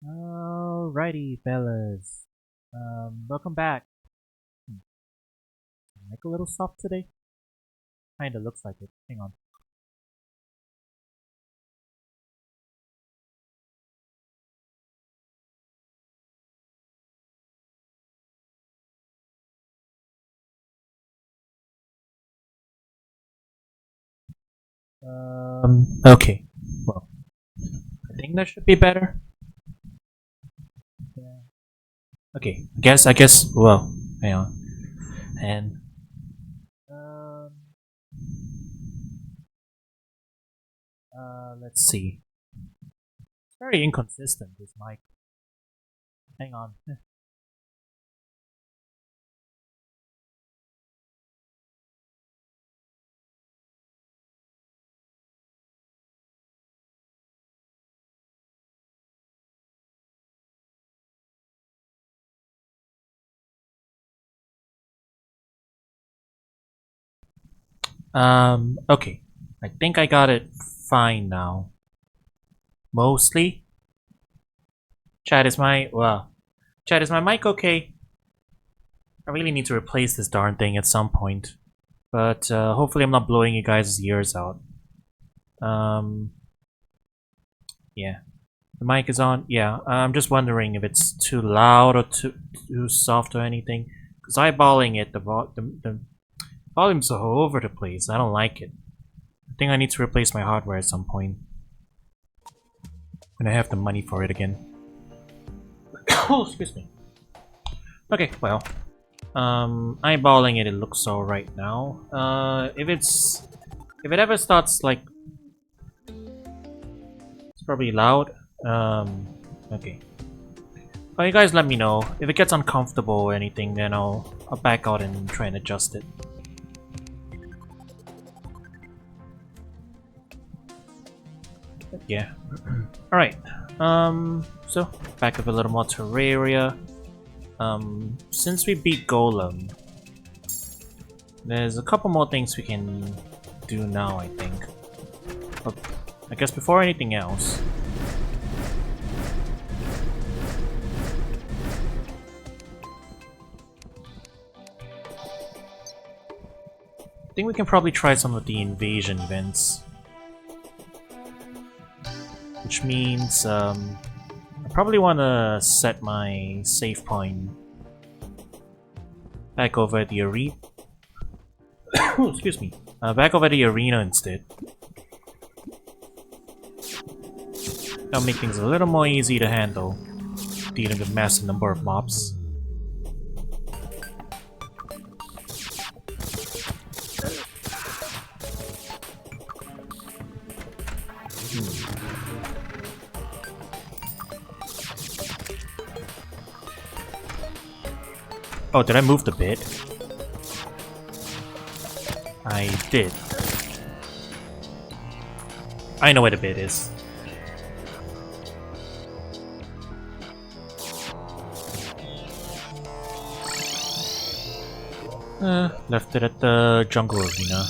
Alrighty, fellas. Welcome back. Hmm, Mic a little soft today? Kinda looks like it. Hang on. Okay. Well, I think that should be better. Yeah. Okay. Well, hang on. And, um, let's see. It's very inconsistent, this mic. Hang on. Okay. I think I got it fine now. Mostly. Chat, is my mic okay? I really need to replace this darn thing at some point. But hopefully I'm not blowing you guys' ears out. Um, yeah. The mic is on. Yeah, I'm just wondering if it's too loud or too soft or anything. Because eyeballing it, the volume's all over the place. I don't like it. I think I need to replace my hardware at some point. When I have the money for it again. Oh, excuse me. Okay, well. Eyeballing it, it looks alright now. If it ever starts like, it's probably loud. Okay. Well, you guys let me know if it gets uncomfortable or anything. Then I'll back out and try and adjust it. But yeah. All right. So back up a little more Terraria. Since we beat Golem, there's a couple more things we can do now, I think. But I guess before anything else, I think we can probably try some of the invasion events. Which means, I probably want to set my save point back over at the arena. Excuse me. Back over at the arena instead. That'll make things a little more easy to handle, dealing with massive number of mobs. Oh, did I move the bit? I did. I know where the bit is. Left it at the jungle arena.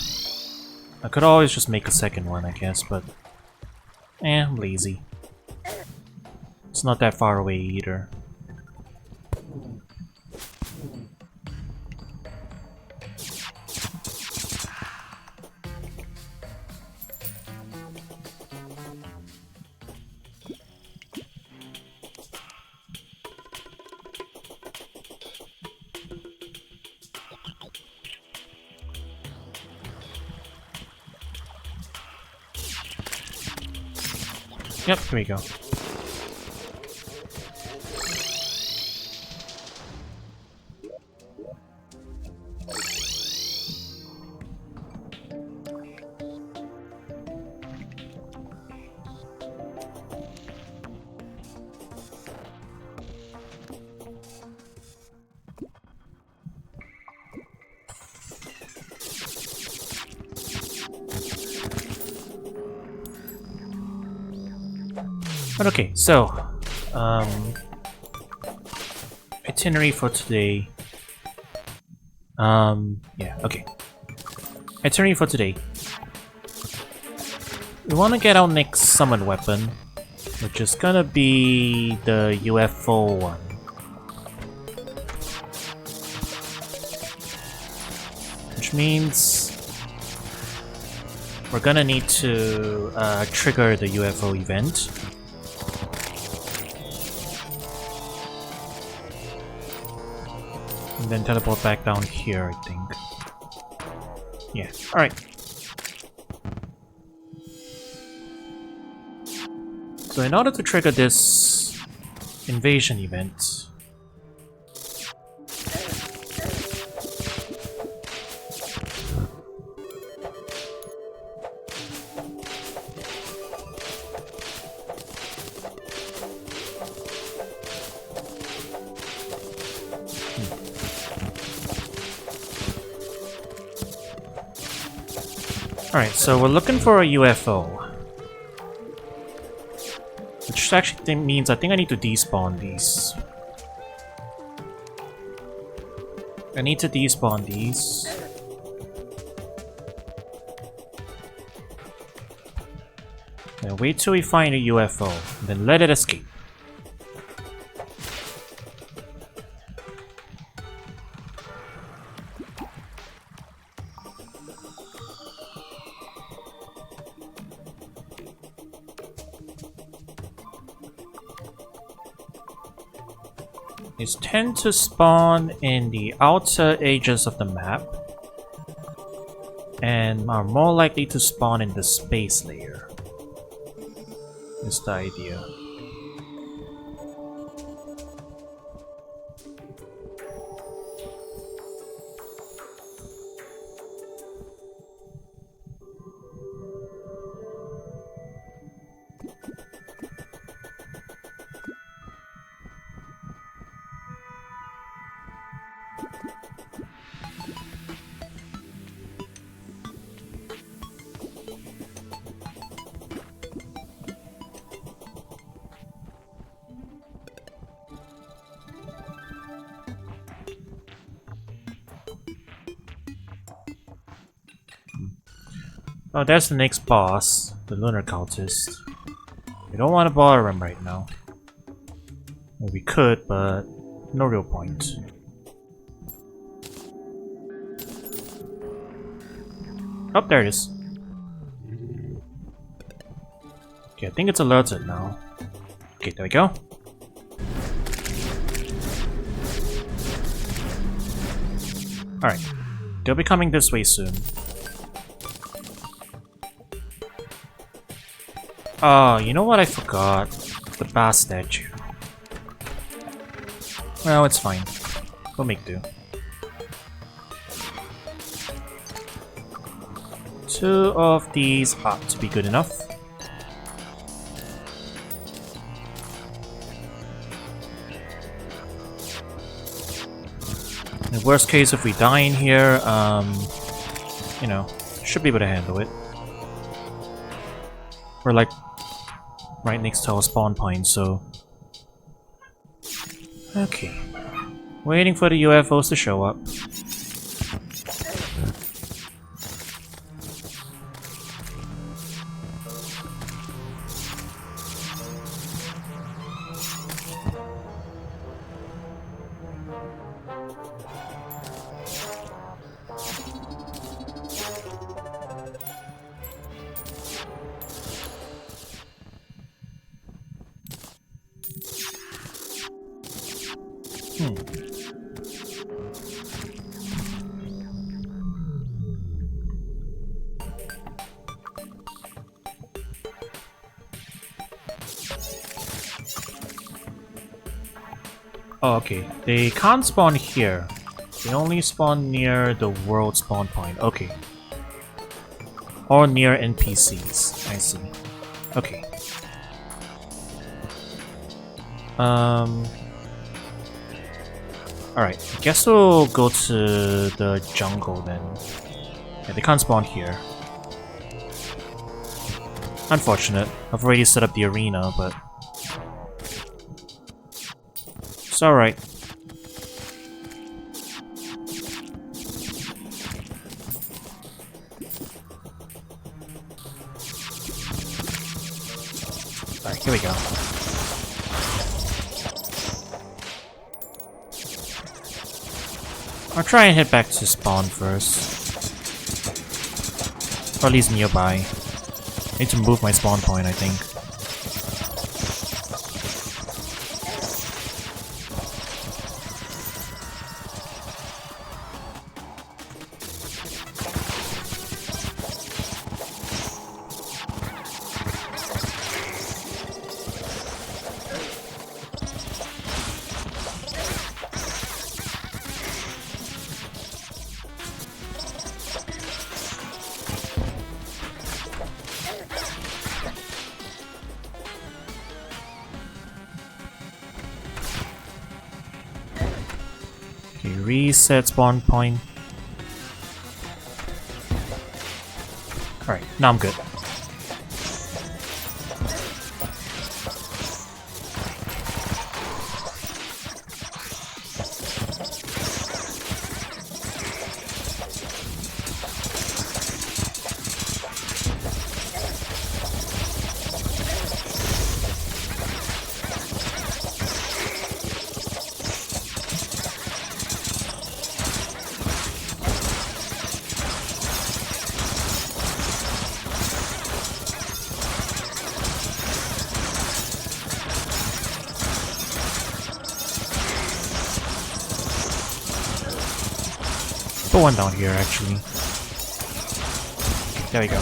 I could always just make a second one, I guess, but... I'm lazy. It's not that far away either. Yep, here we go. But okay, so, itinerary for today. Yeah, okay. Itinerary for today. We want to get our next summon weapon, which is gonna be the UFO one. Which means we're gonna need to trigger the UFO event. And then teleport back down here, I think. Yeah, alright. So in order to trigger this invasion event, alright, so we're looking for a UFO. Which actually means I think I need to despawn these. I need to despawn these. Then wait till we find a UFO, then let it escape. These tend to spawn in the outer edges of the map and are more likely to spawn in the space layer. Is the idea. Oh, there's the next boss, the Lunar Cultist. We don't want to bother him right now. Well, we could, but no real point. Oh, there it is. Okay, I think it's alerted now. Okay, there we go. Alright, they'll be coming this way soon. Oh, you know what I forgot? The bass statue. Well, it's fine. We'll make do. 2 of these ought to be good enough. In the worst case, if we die in here, you know, should be able to handle it. We're like right next to our spawn point, so... Okay. Waiting for the UFOs to show up. Oh, okay. They can't spawn here. They only spawn near the world spawn point. Okay. Or near NPCs. I see. Okay. Alright, I guess we'll go to the jungle then. Yeah, they can't spawn here. Unfortunate. I've already set up the arena, but... it's alright. Alright, here we go. I'll try and head back to spawn first. Or at least nearby. I need to move my spawn point, I think. Reset spawn point. Alright, now I'm good. Put one down here, actually. There we go.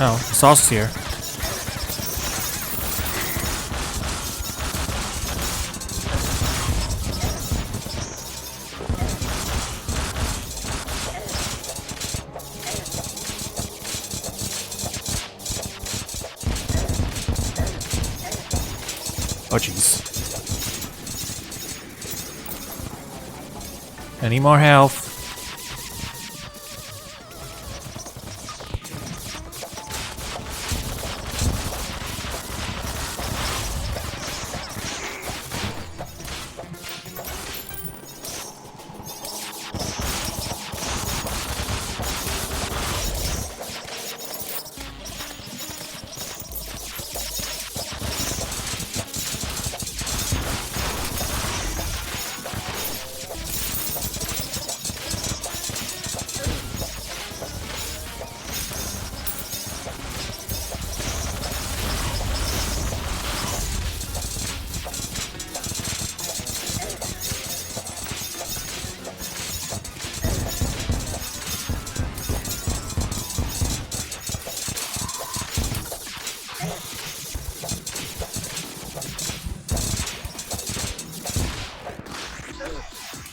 Oh, the sauce is here. Oh jeez. Any more health?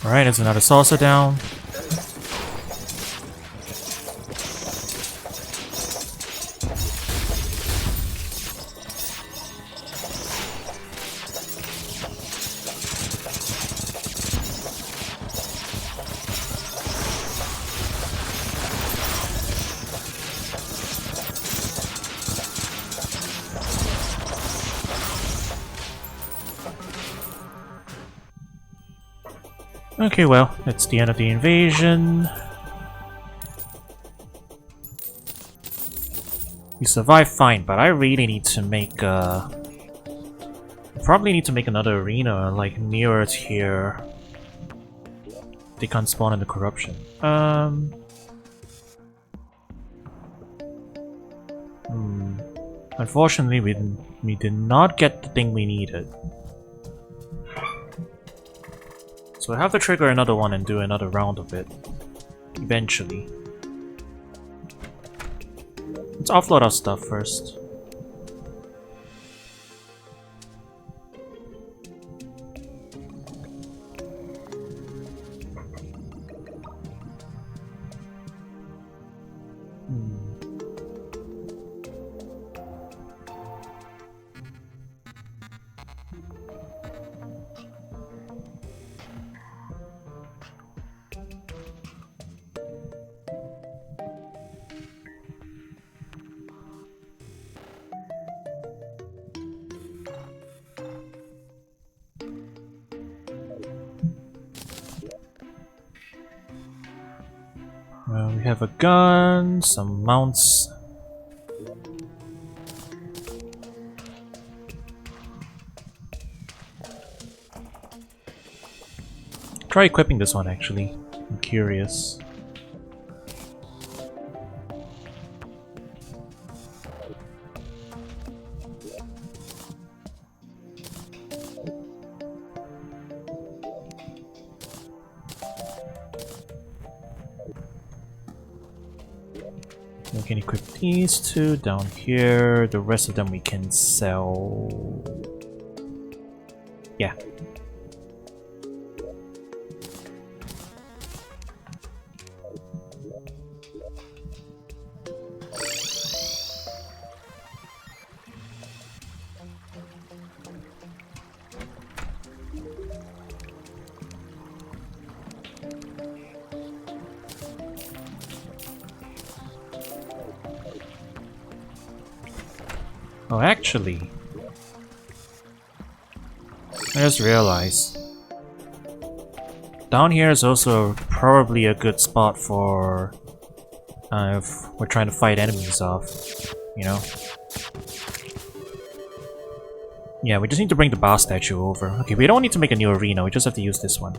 Alright, there's another salsa down. Okay, well, it's the end of the invasion. We survived fine, but I really need to make probably need to make another arena, like, nearer to here. They can't spawn in the corruption. Unfortunately, we did not get the thing we needed. So I have to trigger another one and do another round of it. Eventually. Let's offload our stuff first. We have a gun, some mounts. Try equipping this one actually. I'm curious. We can equip these two down here. The rest of them we can sell. Yeah. Oh, actually, I just realized down here is also probably a good spot for if we're trying to fight enemies off, you know? Yeah, we just need to bring the bar statue over. Okay, we don't need to make a new arena, we just have to use this one.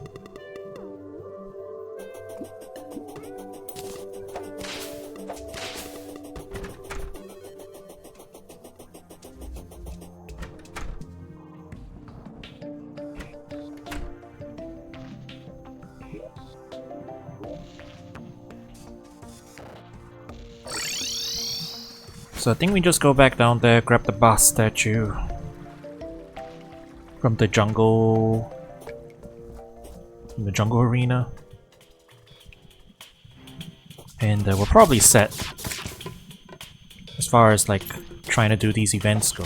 So I think we just go back down there, grab the boss statue from the jungle arena, and we're probably set as far as like trying to do these events go.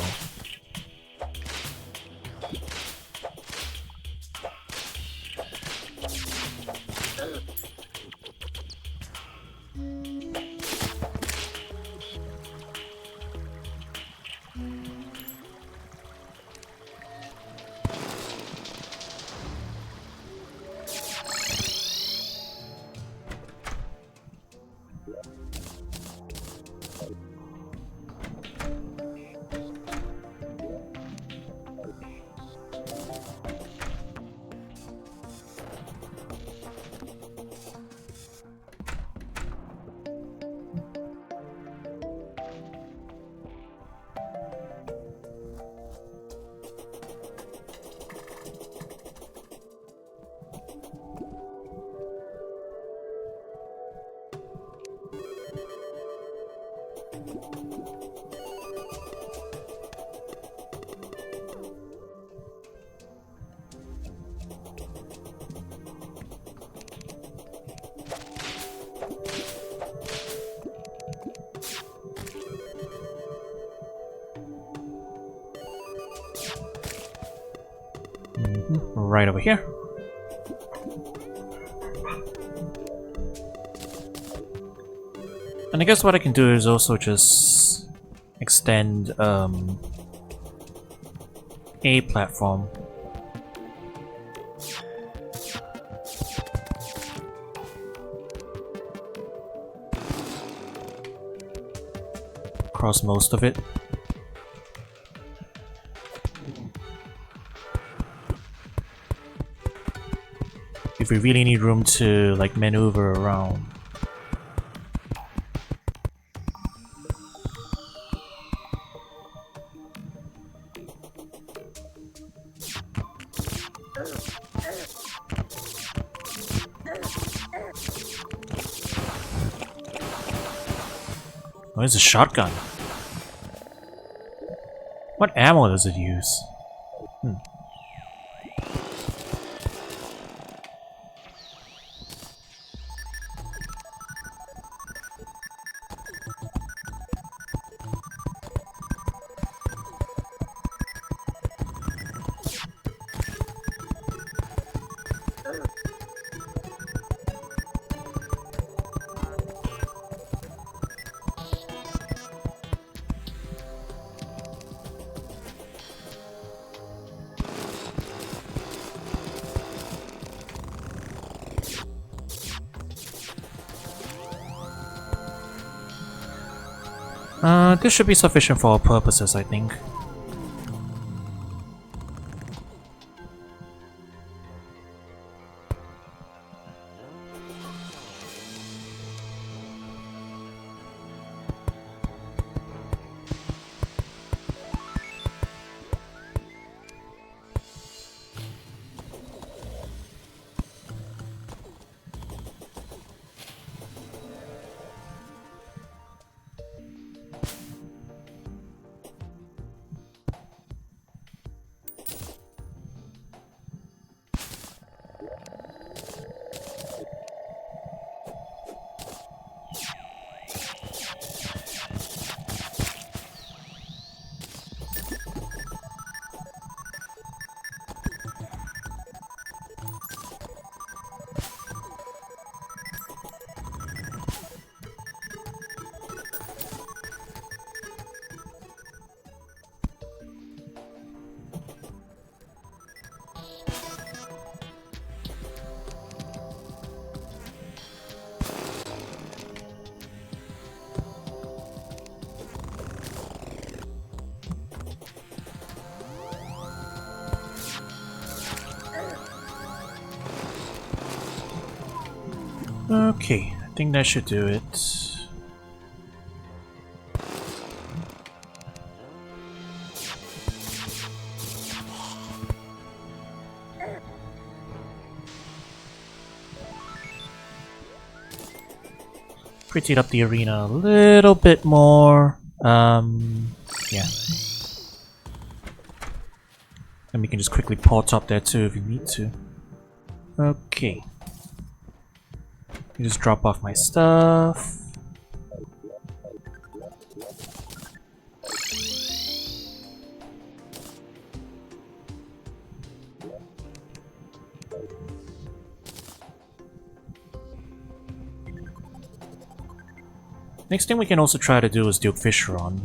Right over here. And I guess what I can do is also just extend a platform. across most of it. If we really need room to like maneuver around. Oh, it's a shotgun. What ammo does it use? This should be sufficient for our purposes, I think. Okay, I think that should do it. Prettied up the arena a little bit more. Yeah. And we can just quickly port up there too if we need to. Okay. Just drop off my stuff. Next thing we can also try to do is Duke Fisheron.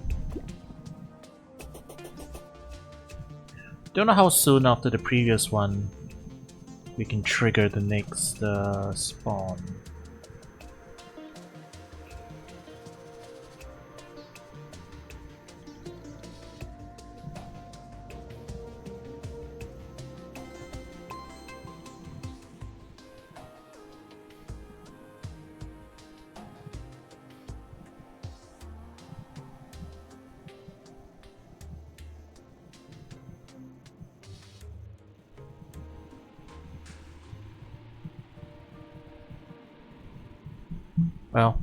Don't know how soon after the previous one we can trigger the next spawn. Well,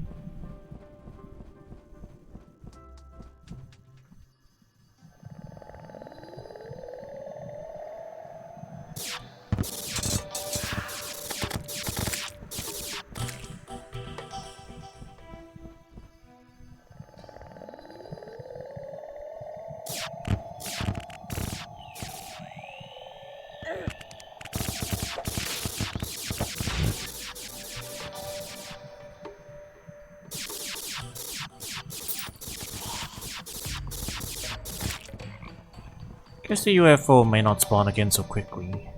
guess the UFO may not spawn again so quickly.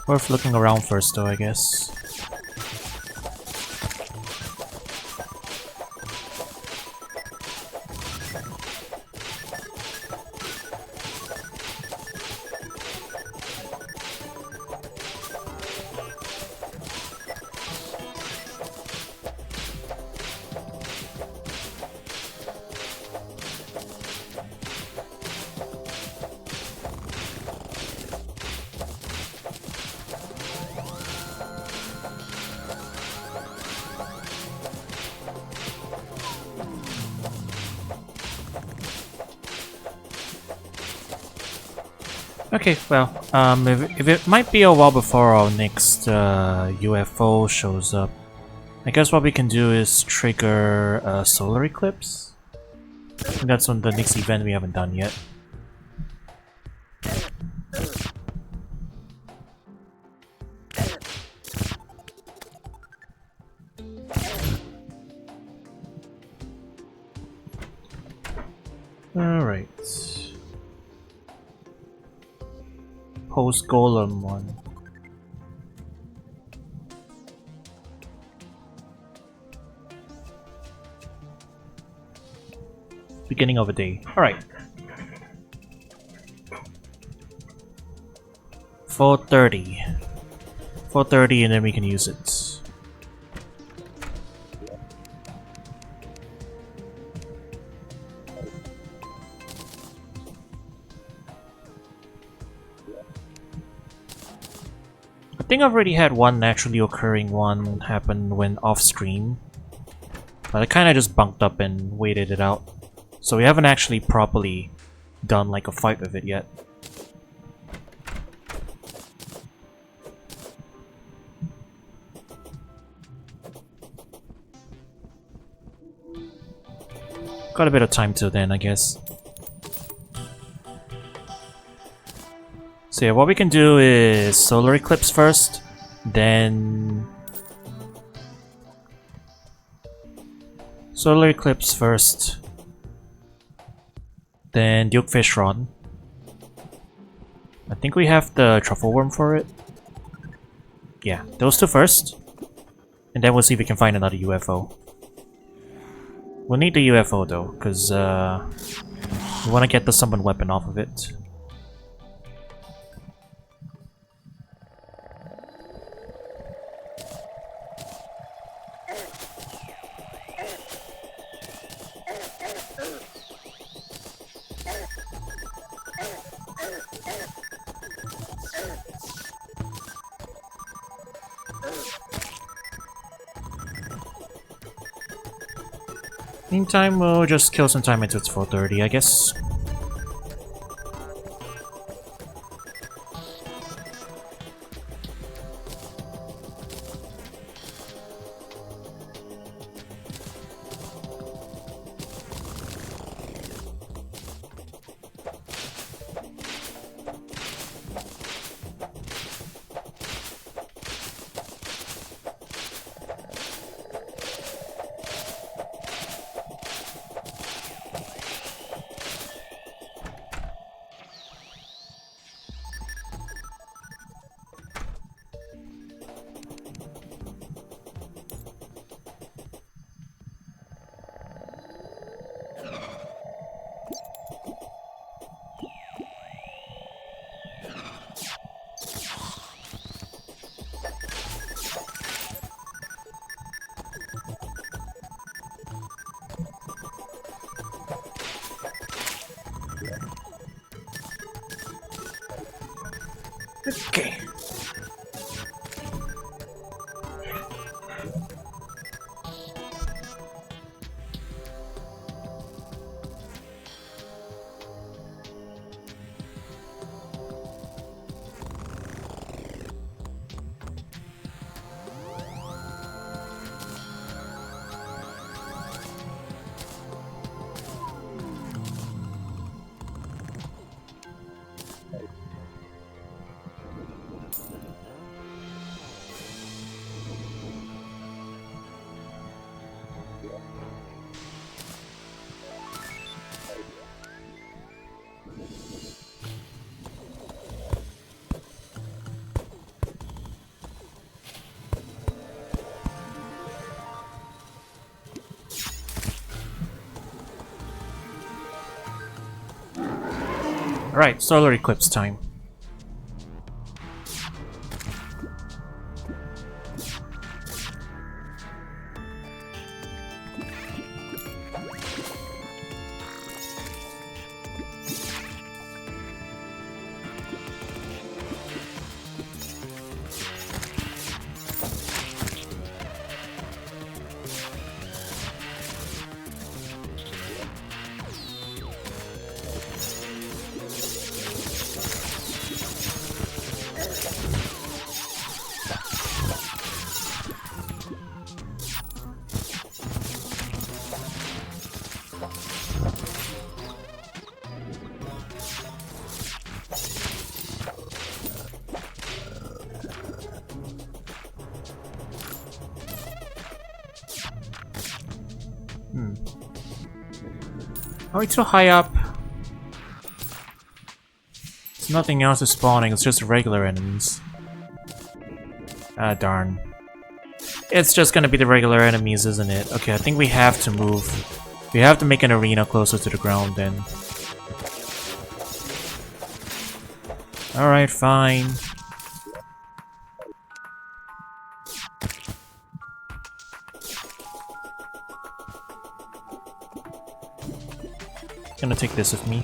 Worth looking around first though, I guess. Okay, well, if it might be a while before our next UFO shows up, I guess what we can do is trigger a solar eclipse. I think that's on the next event we haven't done yet. Alright. Post Golem one. Beginning of a day. Alright. 4:30. 4:30 and then we can use it. I think I've already had one naturally occurring one happen when off screen. But I kinda just bunked up and waited it out. So we haven't actually properly done like a fight with it yet. Got a bit of time till then, I guess. So yeah, what we can do is solar eclipse first, then solar eclipse first, then Dukefish Rod. I think we have the truffle worm for it. Yeah, those two first, and then we'll see if we can find another UFO. We'll need the UFO though, because we want to get the summon weapon off of it. Meantime, we'll just kill some time until it's 4:30, I guess. Okay. Alright, solar eclipse time. Are we too high up? There's nothing else is spawning, it's just regular enemies. Ah, darn. It's just gonna be the regular enemies, isn't it? Okay, I think we have to move. We have to make an arena closer to the ground then. Alright, fine. Gonna take this with me.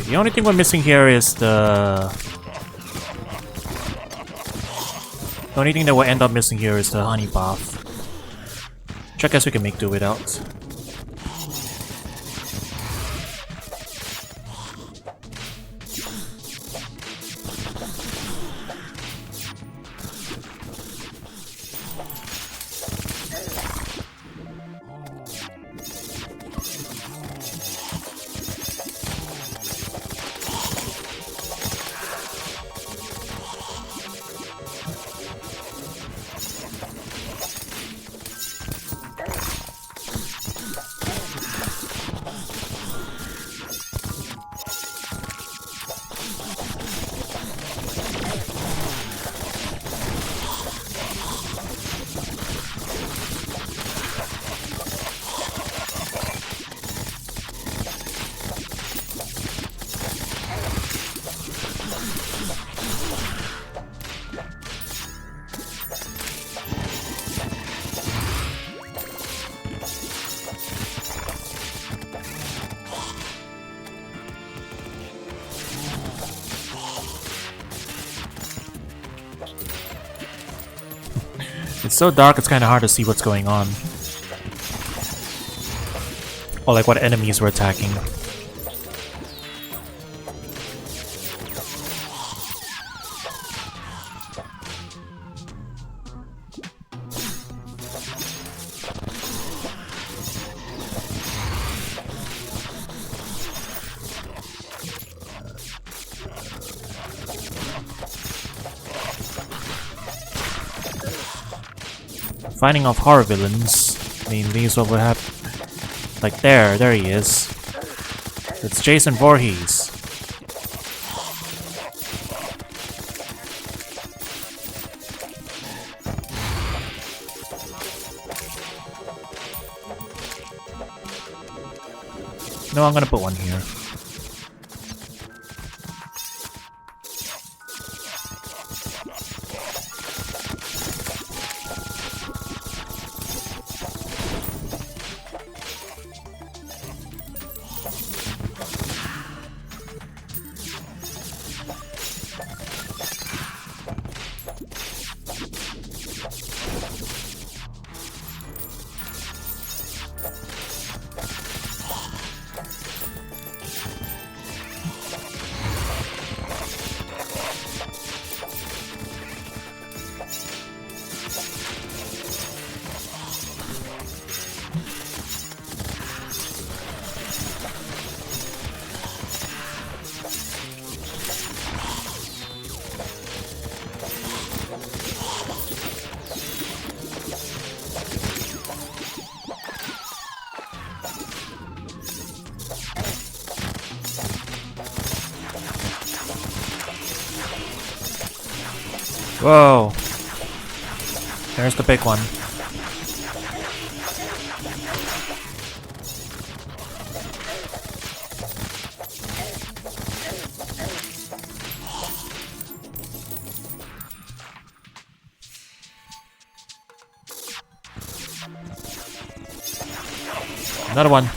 The only thing we're missing here is the only thing that we'll end up missing here is the honey bath. Which I guess we can make do without. It's so dark, it's kind of hard to see what's going on. Or like what enemies we're attacking. Finding off horror villains. I mean, these what would happen. Like there he is. It's Jason Voorhees. No, I'm gonna put one here. Whoa. There's the big one. Another one.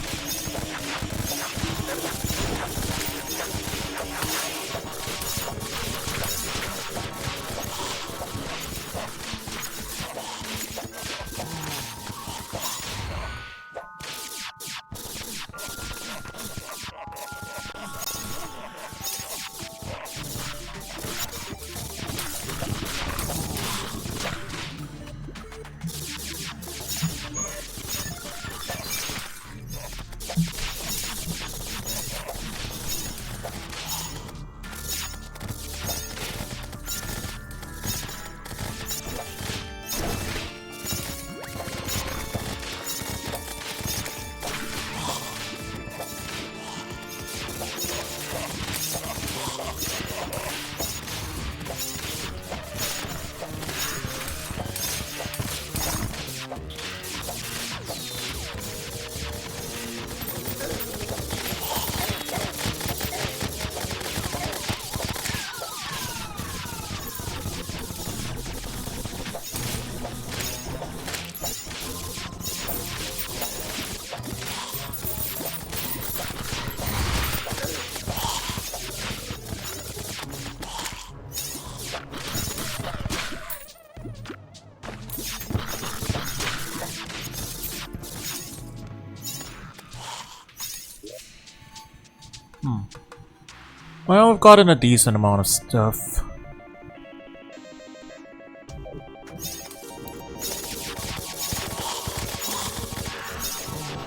Well, we've gotten a decent amount of stuff.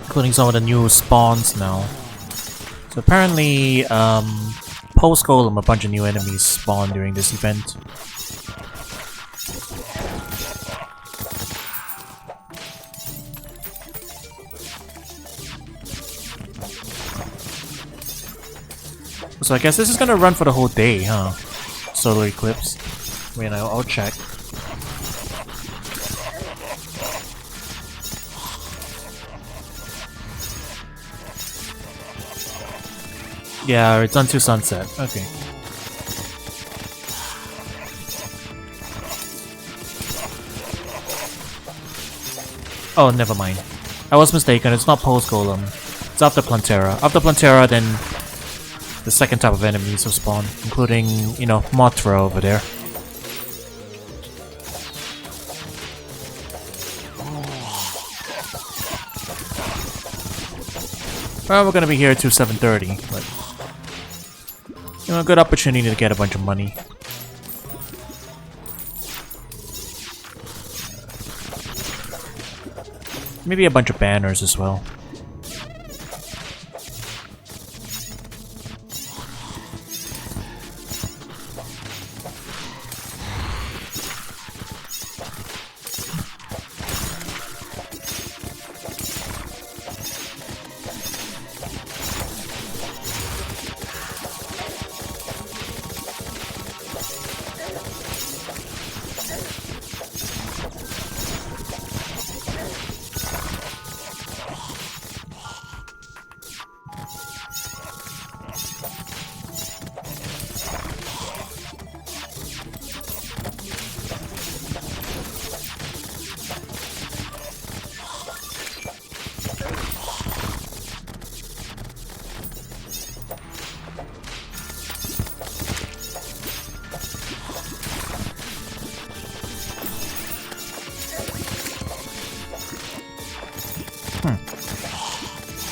Including some of the new spawns now. So apparently, post-golem, a bunch of new enemies spawn during this event. So I guess this is gonna run for the whole day, huh? Solar eclipse. Wait, I'll check. Yeah, it's until sunset. Okay. Oh, never mind. I was mistaken. It's not post-golem. It's after Plantera. After Plantera, then the second type of enemies will spawn, including, you know, Mothra over there. Well, we're gonna be here till 7:30, but you know, a good opportunity to get a bunch of money. Maybe a bunch of banners as well.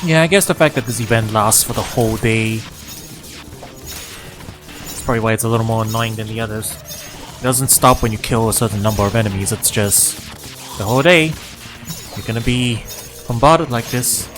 Yeah, I guess the fact that this event lasts for the whole day is probably why it's a little more annoying than the others. It doesn't stop when you kill a certain number of enemies, it's just the whole day you're gonna be bombarded like this.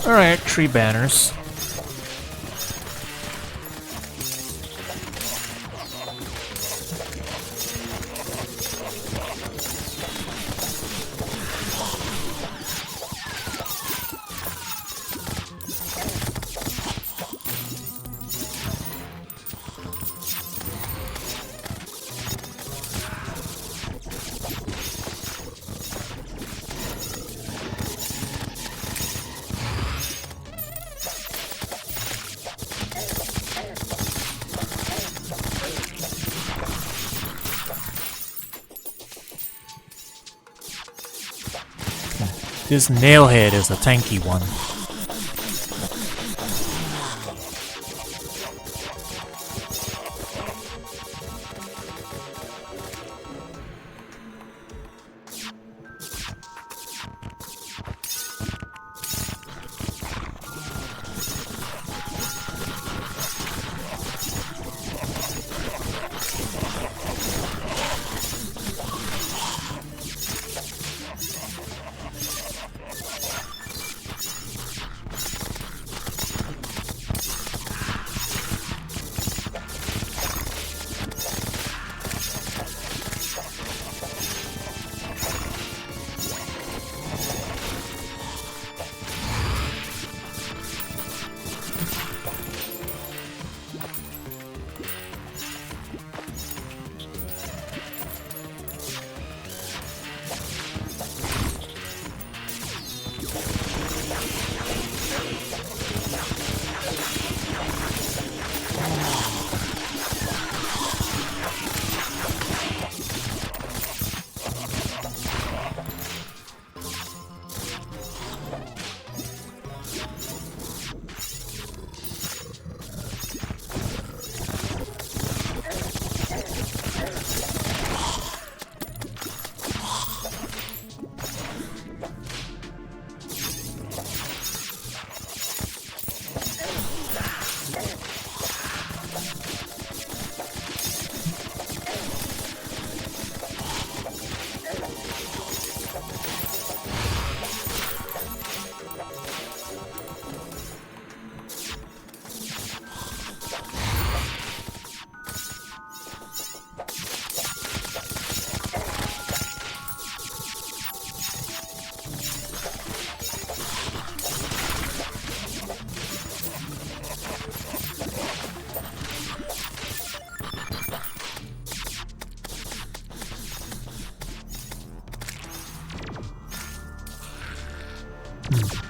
Alright, 3 banners. This nailhead is a tanky one.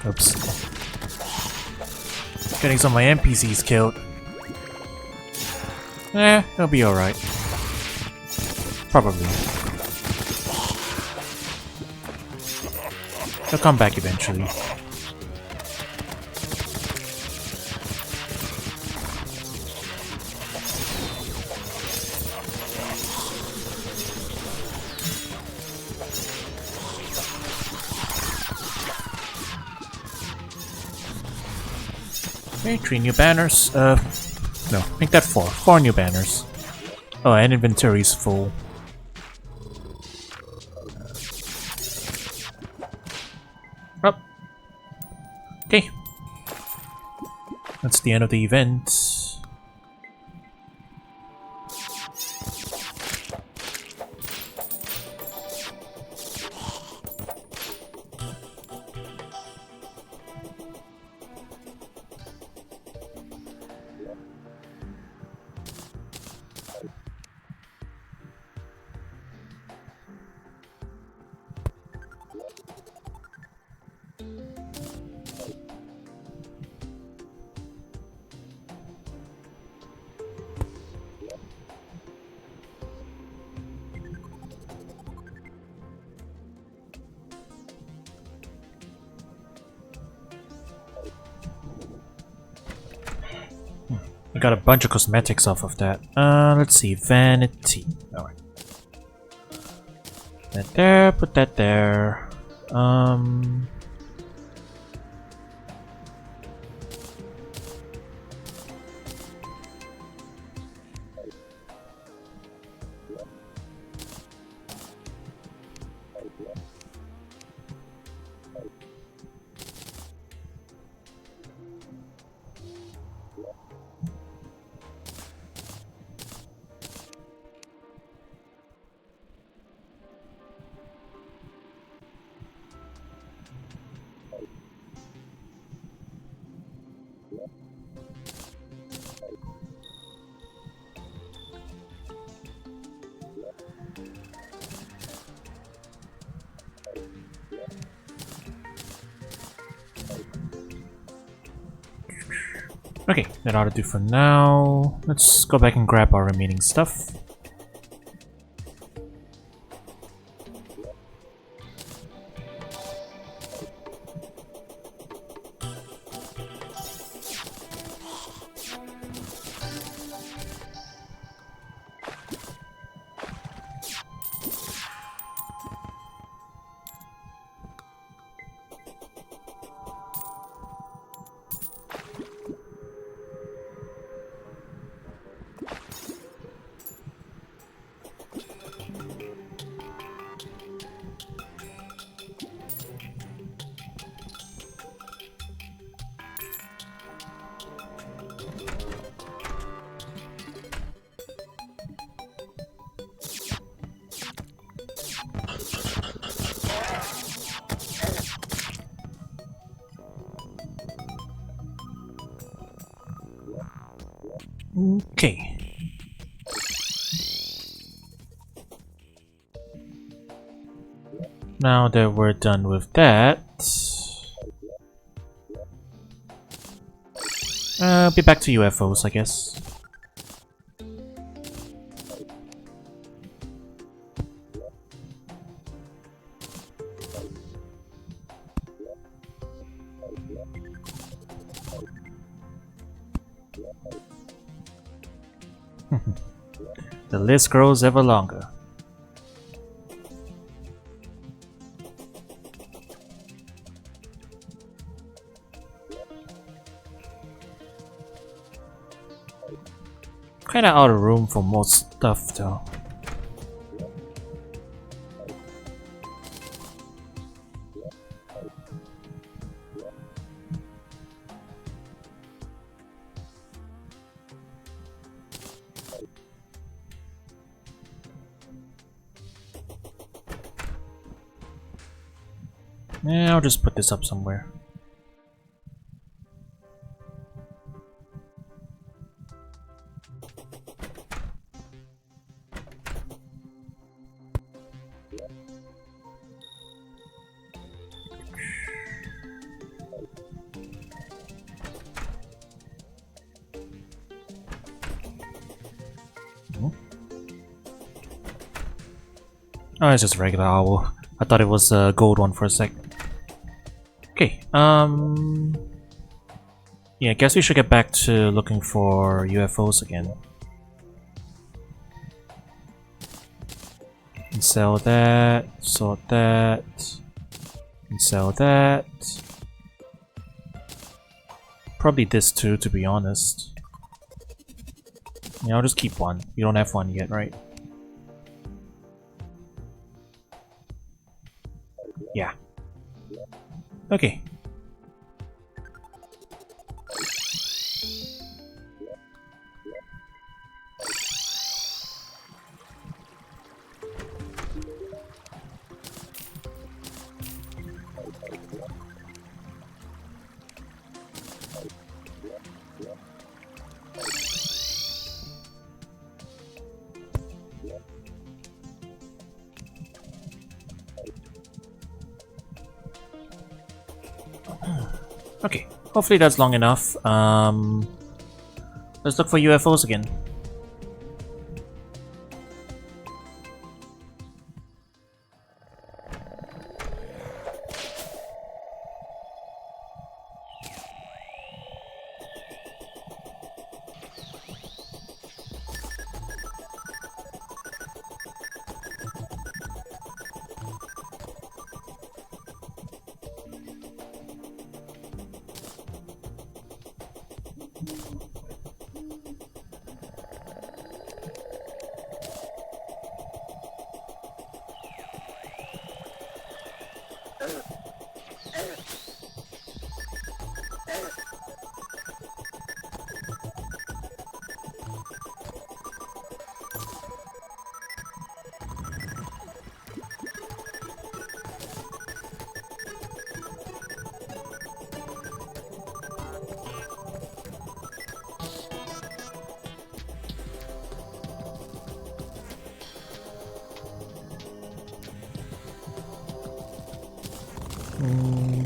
Oops. Getting some of my NPCs killed. It'll be alright. Probably. They'll come back eventually. Okay, 3 new banners. No, make that 4. 4 new banners. Oh, and inventory's full. Up. Okay. That's the end of the event. I got a bunch of cosmetics off of that. Let's see, vanity. Alright. That there, put that there. Okay, that ought to do for now. Let's go back and grab our remaining stuff. Okay. Now that we're done with that, be back to UFOs, I guess. The list grows ever longer. Kinda out of room for most stuff though. Yeah, I'll just put this up somewhere. Oh, it's just a regular owl. I thought it was a gold one for a sec. Okay, yeah, I guess we should get back to looking for UFOs again. And sell that, sort that, and sell that. Probably this too, to be honest. Yeah, I'll just keep one. You don't have one yet, right? Yeah. Okay. Okay, hopefully that's long enough. Let's look for UFOs again.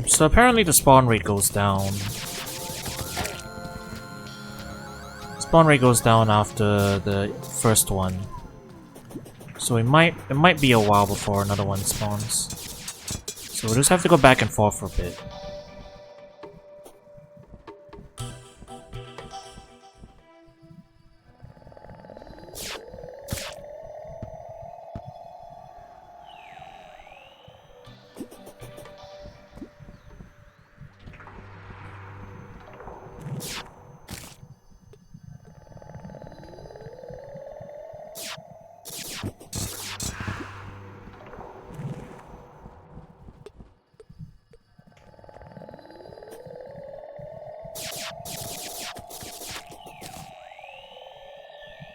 So apparently the spawn rate goes down. Spawn rate goes down after the first one. So it might be a while before another one spawns. So we'll just have to go back and forth for a bit.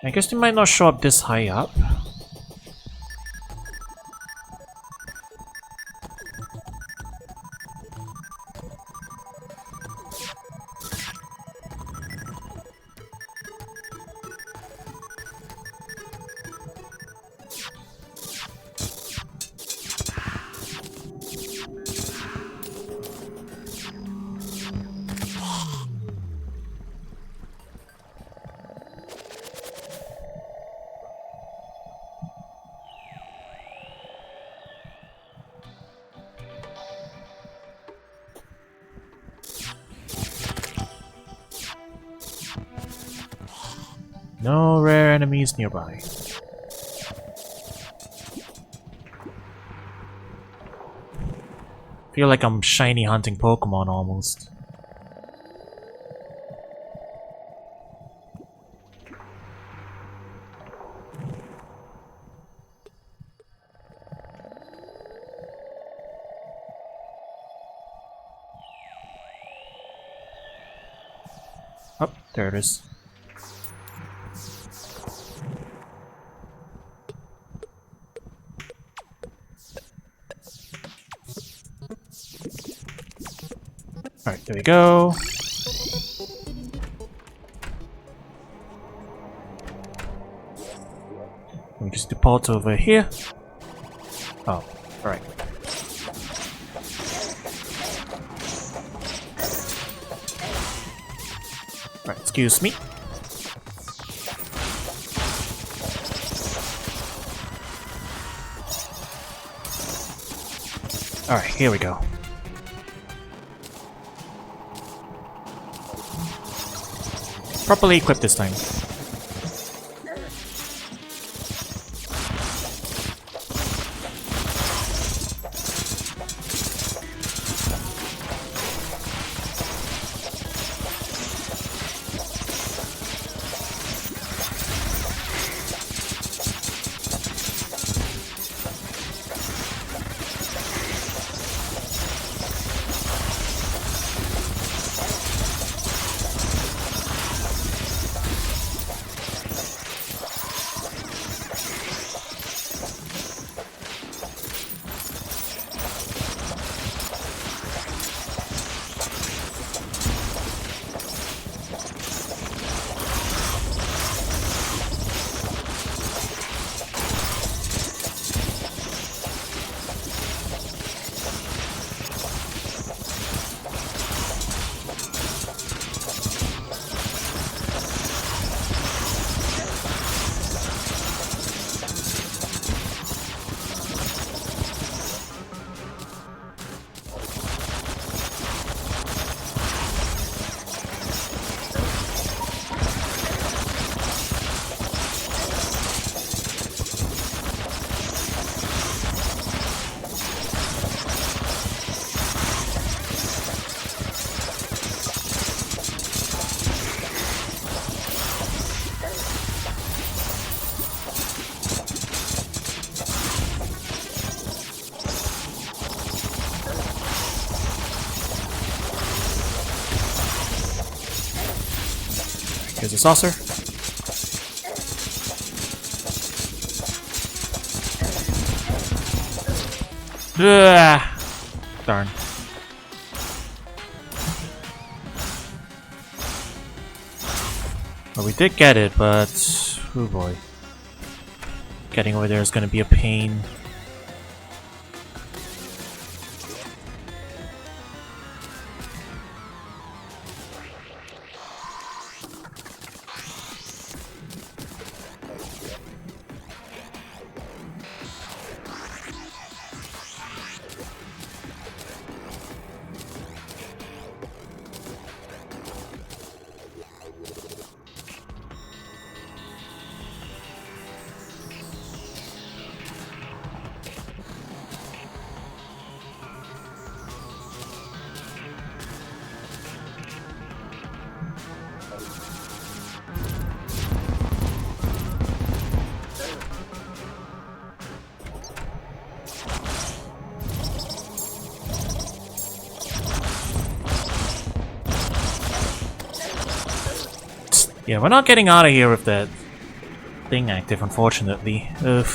I guess they might not show up this high up. No rare enemies nearby. Feel like I'm shiny hunting Pokemon almost. Oh, there it is. Alright, there we go. We just depart over here. Oh, alright. Alright, excuse me. Alright, here we go. Properly equipped this time. Here's a saucer. Ugh. Darn. Well, we did get it, but oh boy. Getting over there is gonna be a pain. Yeah, we're not getting out of here with that thing active, unfortunately. Ugh.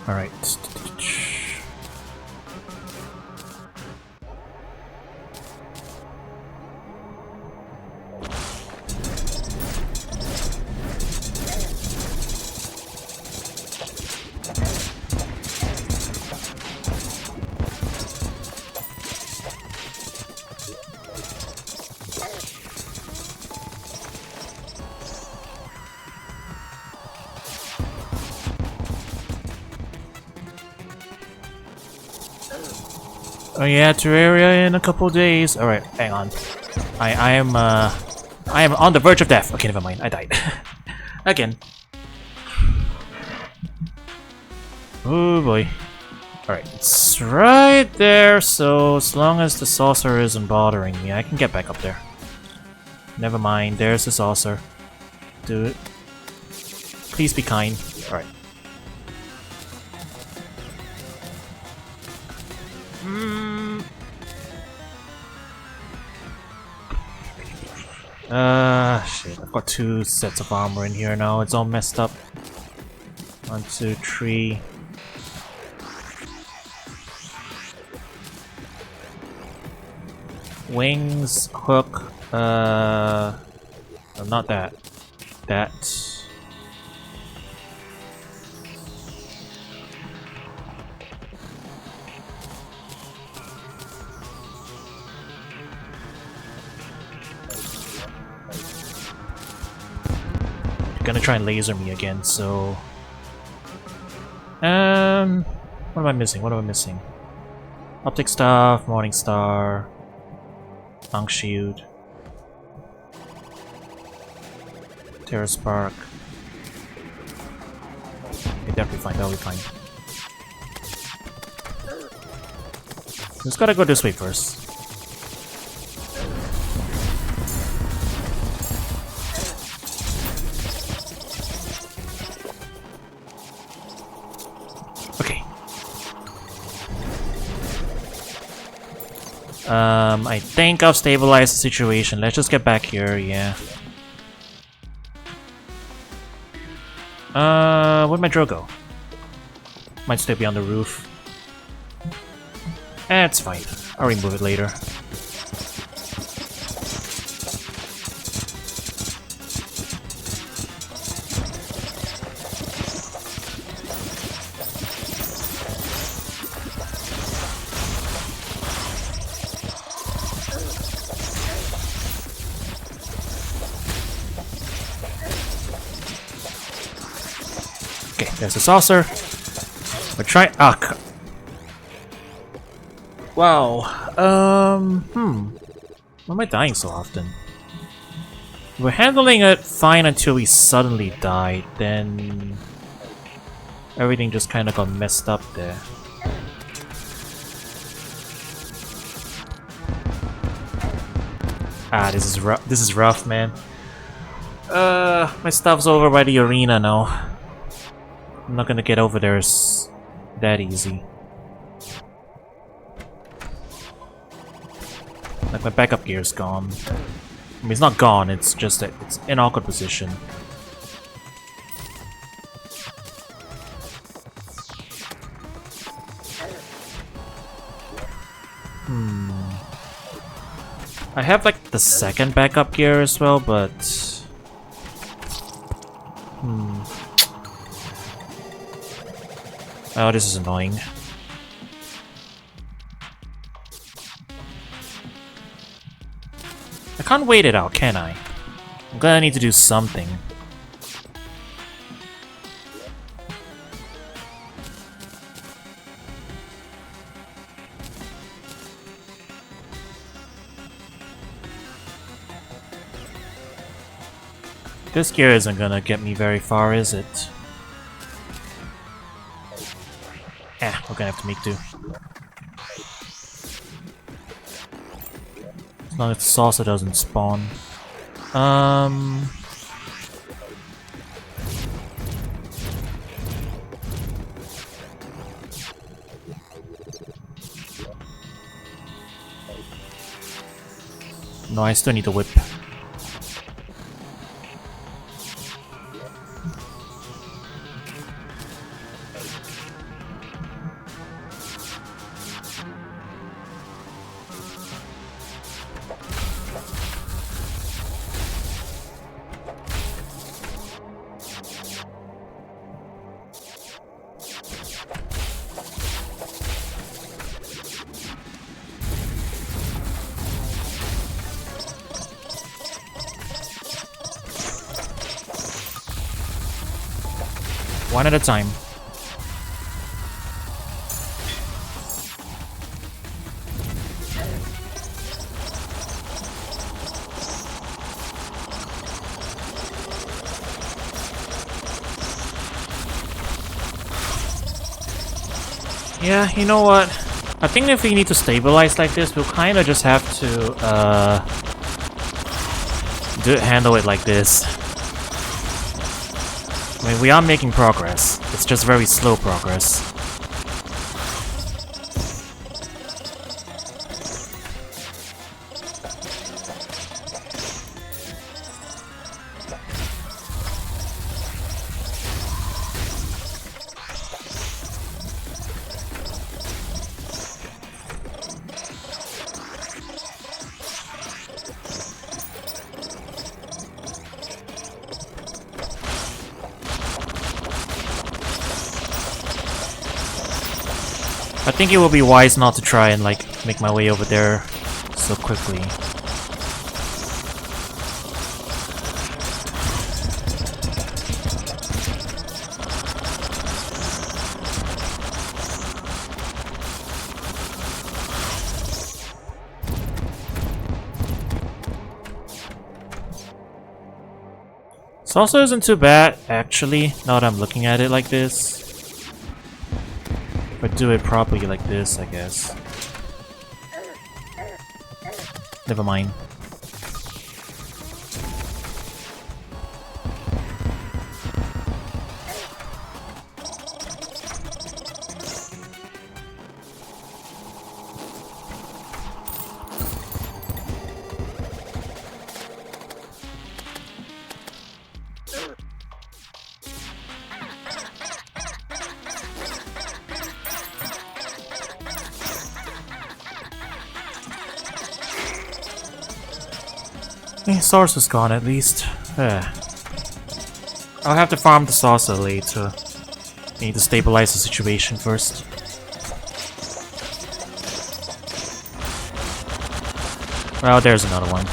Alright. Oh yeah, Terraria in a couple days. Alright, hang on. I am on the verge of death. Okay, never mind. I died. Again. Oh boy. Alright, it's right there, so as long as the saucer isn't bothering me, I can get back up there. Never mind, there's the saucer. Do it. Please be kind. Alright. Shit, I've got 2 sets of armor in here now, it's all messed up. 1, 2, 3. Wings, hook, no, not that. That. Gonna try and laser me again, so... what am I missing? What am I missing? Optic Staff, Morning Star... Monk Shield... Terra Spark... Okay, that'll be fine, that'll be fine. Just gotta go this way first. I think I've stabilized the situation. Let's just get back here, yeah. Where'd my drill go? Might still be on the roof. It's fine. I'll remove it later. There's the saucer. We're trying. Ah. Wow. Why am I dying so often? We were handling it fine until we suddenly died. Then everything just kind of got messed up there. Ah, this is rough. This is rough, man. My stuff's over by the arena now. I'm not gonna get over there that easy. Like, my backup gear is gone. I mean, it's not gone, it's just that it's in awkward position. I have, like, the second backup gear as well, but... Oh, this is annoying. I can't wait it out, can I? I'm gonna need to do something. This gear isn't gonna get me very far, is it? We're gonna have to make do. As long as the saucer doesn't spawn. No, I still need the whip. One at a time. Yeah, you know what? I think if we need to stabilize like this, we'll kind of just have to handle it like this. I mean, we are making progress. It's just very slow progress. I think it will be wise not to try and, like, make my way over there so quickly. Salsa isn't too bad, actually, now that I'm looking at it like this. But do it properly like this, I guess. Never mind. Source is gone at least. I'll have to farm the saucer later. Need to stabilize the situation first. Well, there's another one.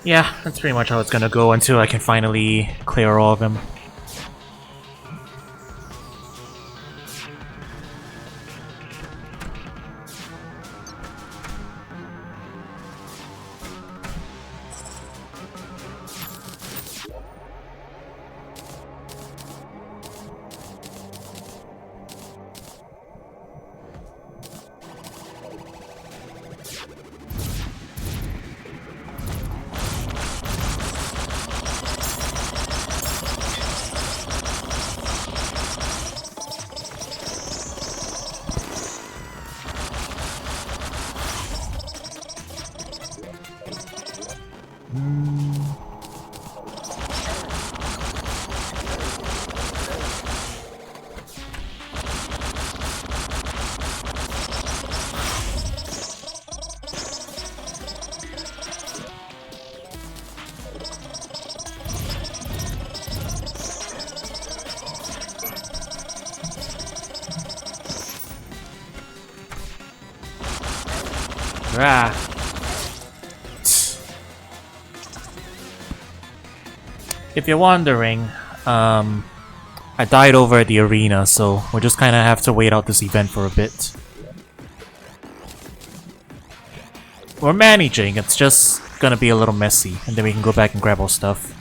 Yeah, that's pretty much how it's gonna go until I can finally clear all of them. Ah. If you're wondering, I died over at the arena, so we'll just kind of have to wait out this event for a bit. We're managing, it's just gonna be a little messy, and then we can go back and grab our stuff.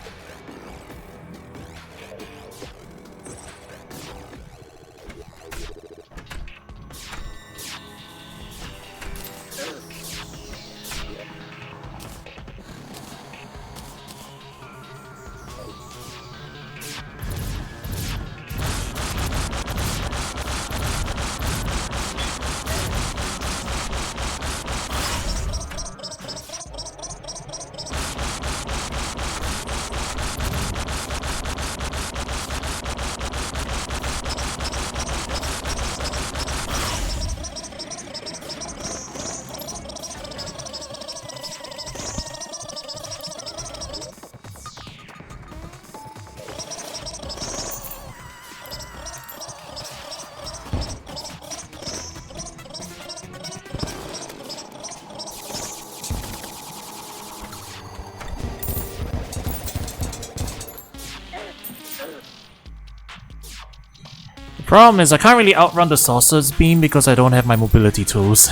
Problem is, I can't really outrun the Sorcerer's Beam because I don't have my mobility tools.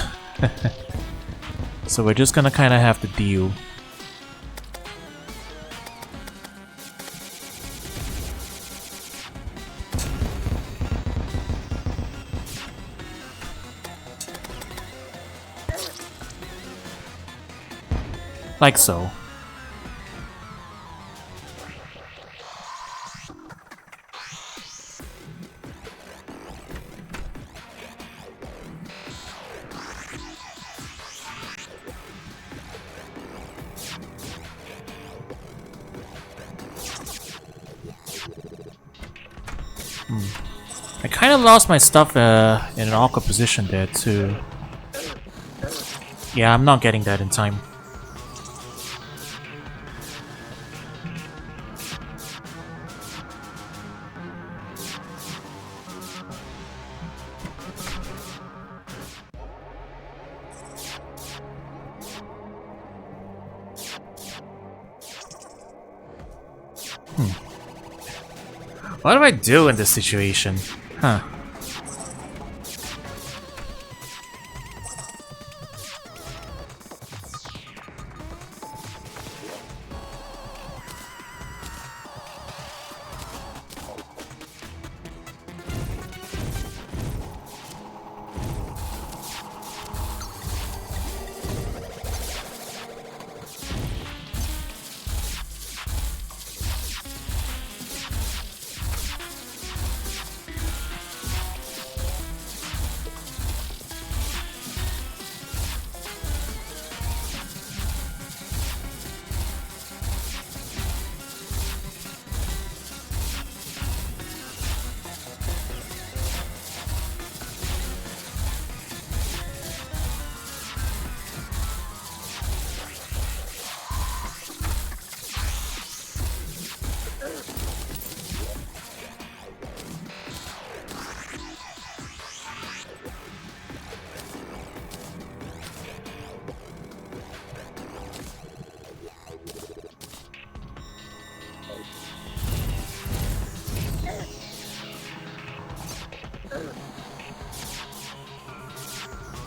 So we're just gonna kinda have to deal. Like so. I kind of lost my stuff in an awkward position there too. Yeah, I'm not getting that in time. What do I do in this situation? Huh.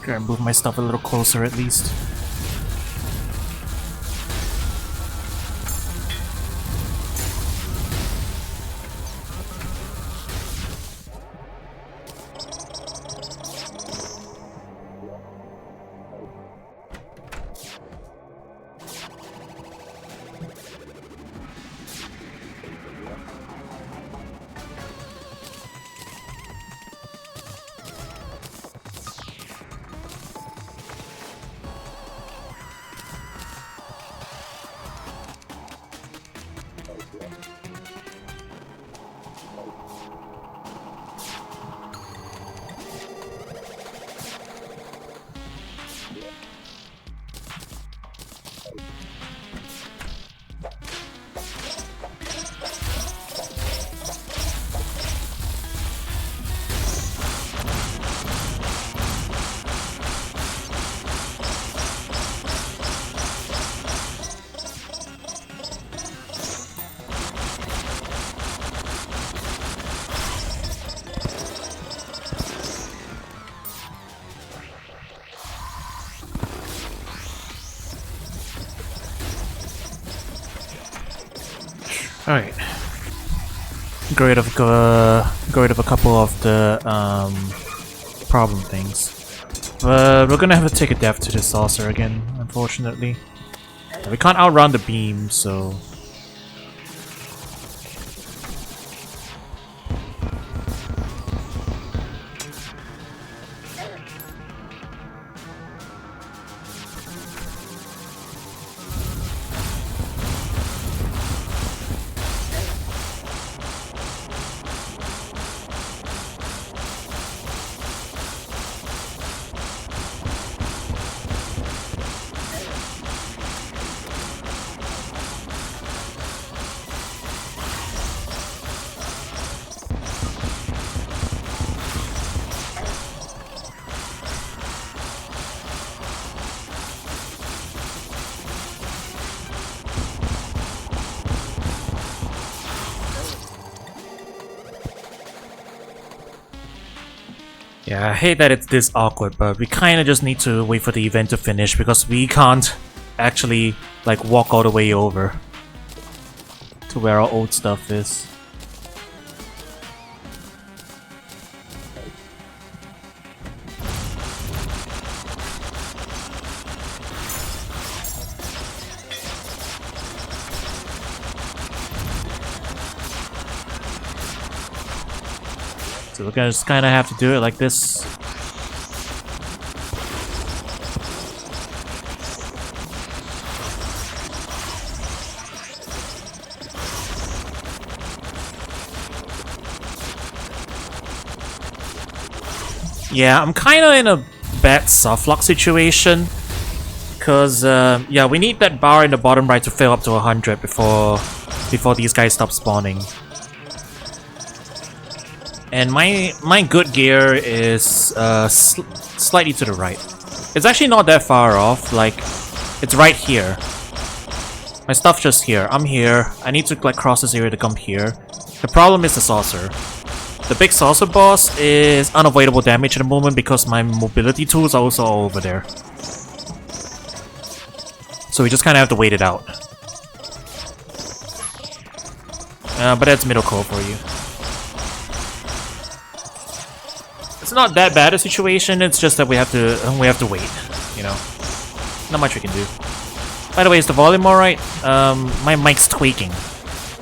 Gotta move my stuff a little closer at least. Alright. Get rid of a couple of the problem things. But we're gonna have to take a death to this saucer again, unfortunately. We can't outrun the beam, so... Yeah, I hate that it's this awkward, but we kinda just need to wait for the event to finish because we can't actually, like, walk all the way over to where our old stuff is. So we're gonna just kinda have to do it like this. Yeah, I'm kinda in a bad softlock situation. Cause, yeah, we need that bar in the bottom right to fill up to 100 before these guys stop spawning. And my good gear is slightly to the right. It's actually not that far off, like, it's right here. My stuff's just here. I'm here. I need to, like, cross this area to come here. The problem is the saucer. The big saucer boss is unavoidable damage at the moment because my mobility tools are also all over there. So we just kind of have to wait it out. But that's middle core for you. It's not that bad a situation, it's just that we have to wait, you know. Not much we can do. By the way, is the volume alright? My mic's tweaking.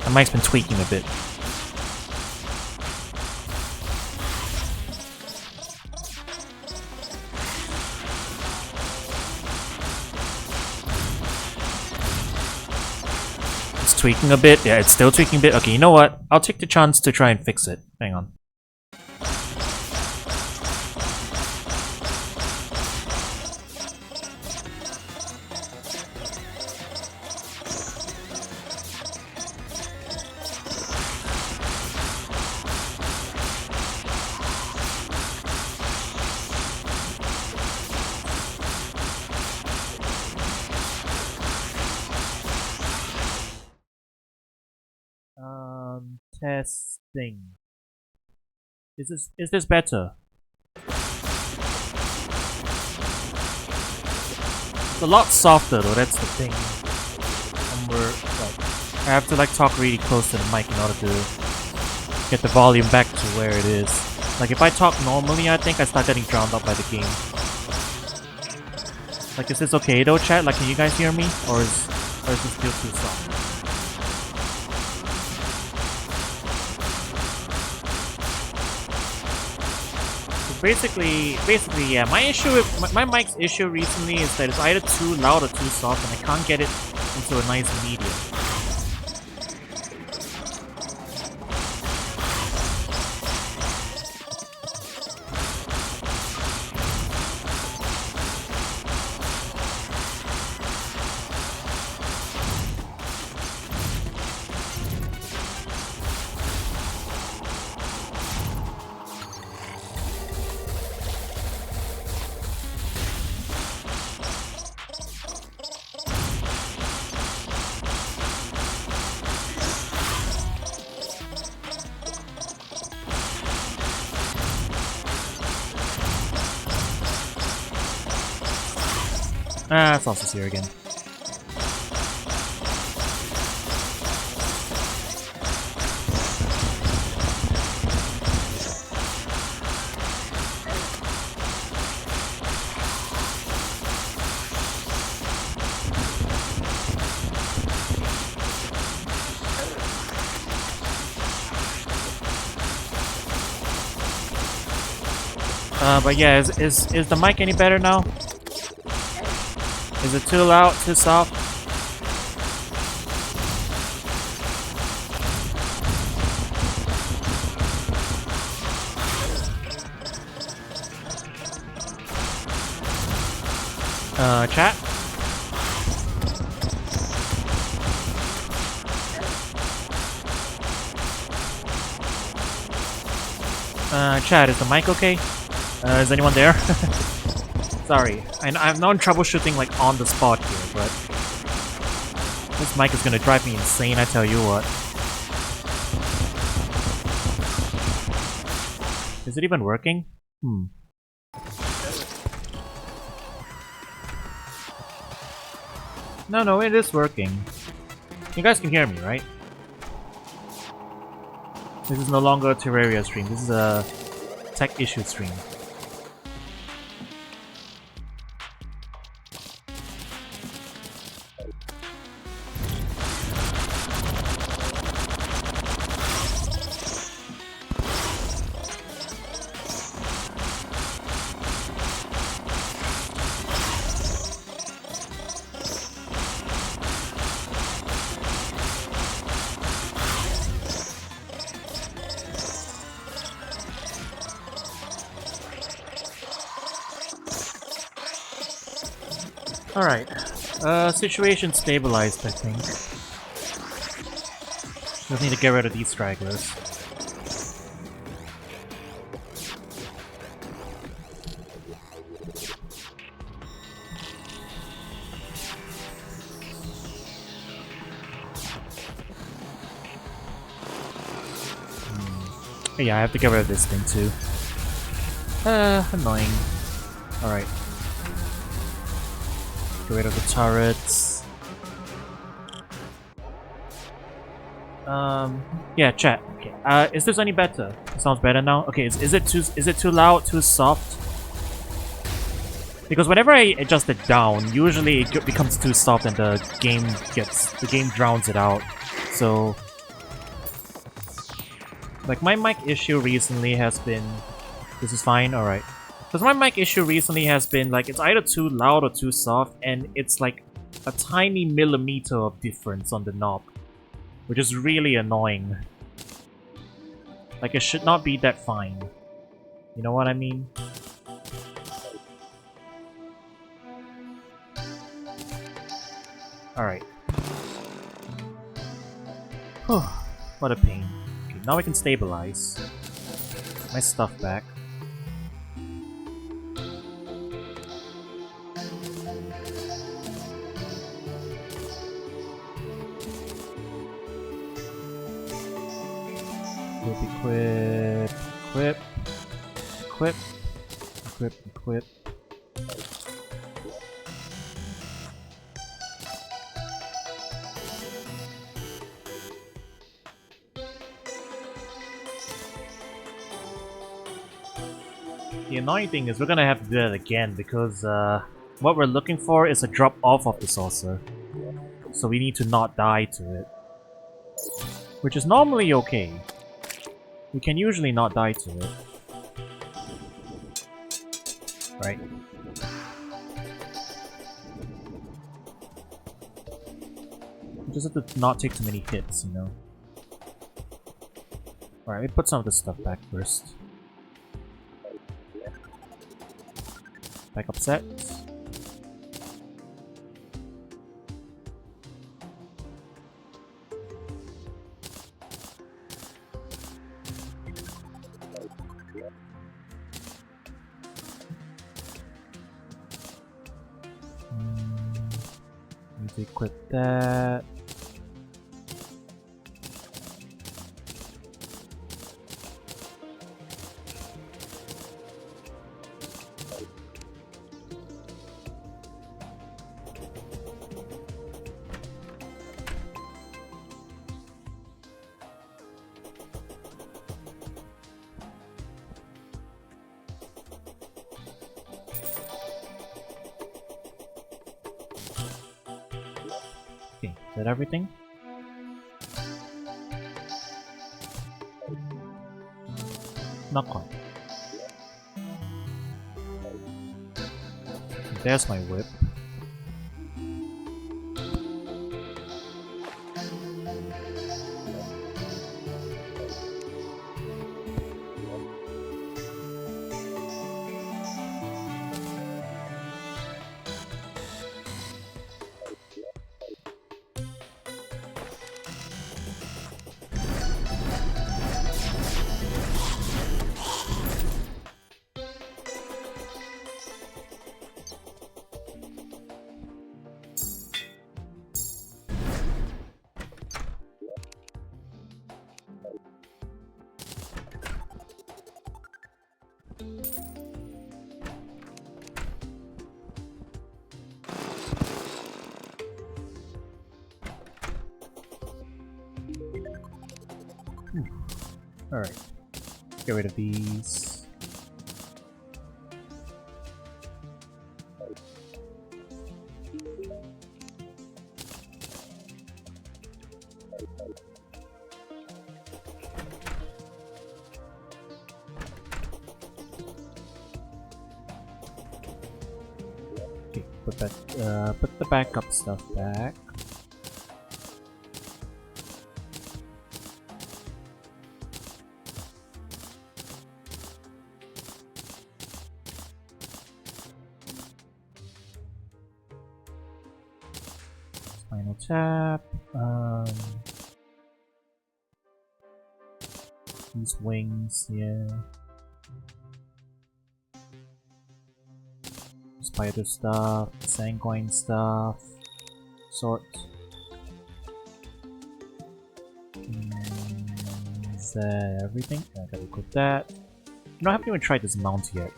My mic's been tweaking a bit. It's tweaking a bit. Yeah, it's still tweaking a bit. Okay, you know what? I'll take the chance to try and fix it. Hang on. Testing. Is this better? It's a lot softer though, that's the thing. And I have to, like, talk really close to the mic in order to get the volume back to where it is. Like, if I talk normally, I think I start getting drowned out by the game. Like, is this okay though, chat? Like, can you guys hear me? Or is this still too soft? Basically, yeah, my issue with my mic's issue recently is that it's either too loud or too soft, and I can't get it into a nice medium. Ah, Saucer's here again. But yeah, is the mic any better now? Is it too loud, too soft? Chat? Chat, is the mic okay? Is anyone there? Sorry, I'm not troubleshooting like on the spot here, but this mic is gonna drive me insane, I tell you what. Is it even working? No, it is working. You guys can hear me, right? This is no longer a Terraria stream, this is a tech issue stream. Alright. Situation stabilized, I think. Just need to get rid of these stragglers. Yeah, I have to get rid of this thing too. Annoying. Alright. Get rid of the turrets. Yeah, chat. Okay. Is this any better? It sounds better now. Okay, is it too loud, too soft? Because whenever I adjust it down, usually it becomes too soft and the game drowns it out. So, like my mic issue recently has been. This is fine. All right. Because my mic issue recently has been like it's either too loud or too soft, and it's like a tiny millimeter of difference on the knob, which is really annoying. Like it should not be that fine. You know what I mean? Alright. What a pain. Okay, now we can stabilize. Get my stuff back. Equip, equip, equip, equip, equip. The annoying thing is we're gonna have to do that again because what we're looking for is a drop off of the saucer. So we need to not die to it. Which is normally okay. We can usually not die to it. Right. We just have to not take too many hits, you know. Alright, we put some of this stuff back first. Backup set. Need to equip that. Okay, is that everything? Not quite. there's my whip. Alright. Get rid of these. Okay, put the backup stuff back. Final tap. These wings, yeah. Spider stuff, sanguine stuff, sort. Is that everything? I gotta equip that. You know, I haven't even tried this mount yet.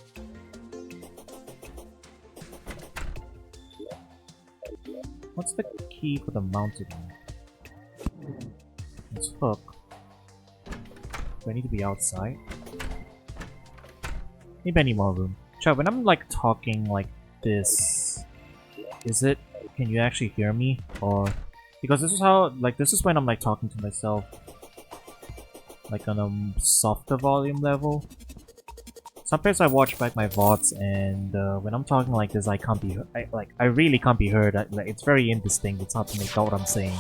What's the key for the mount again? Let's hook. Do I need to be outside? Maybe I need more room. Chat, when I'm like talking like this, can you actually hear me? Or, because this is how, like this is when I'm like talking to myself, like on a softer volume level. Sometimes I watch back my VODs and when I'm talking like this, I can't be, I really can't be heard. Like, it's very indistinct, it's hard to make out what I'm saying.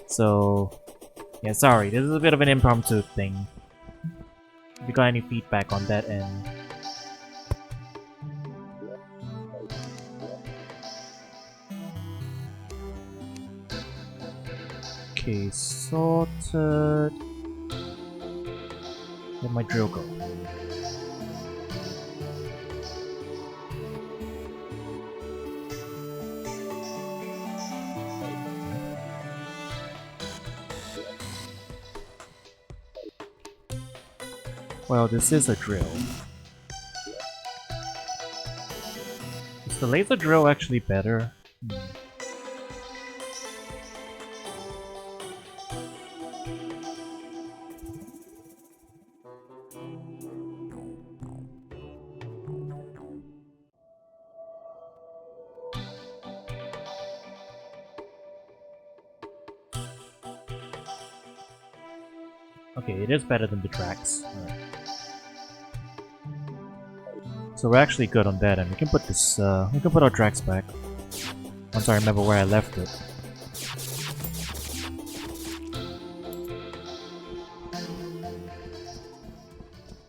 So, yeah, sorry, this is a bit of an impromptu thing. If you got any feedback on that end. Okay, sorted. Where'd my drill go? Well, this is a drill. Is the laser drill actually better? Okay, it is better than the tracks. Right. So we're actually good on that, and we can put this. We can put our tracks back once I remember where I left it.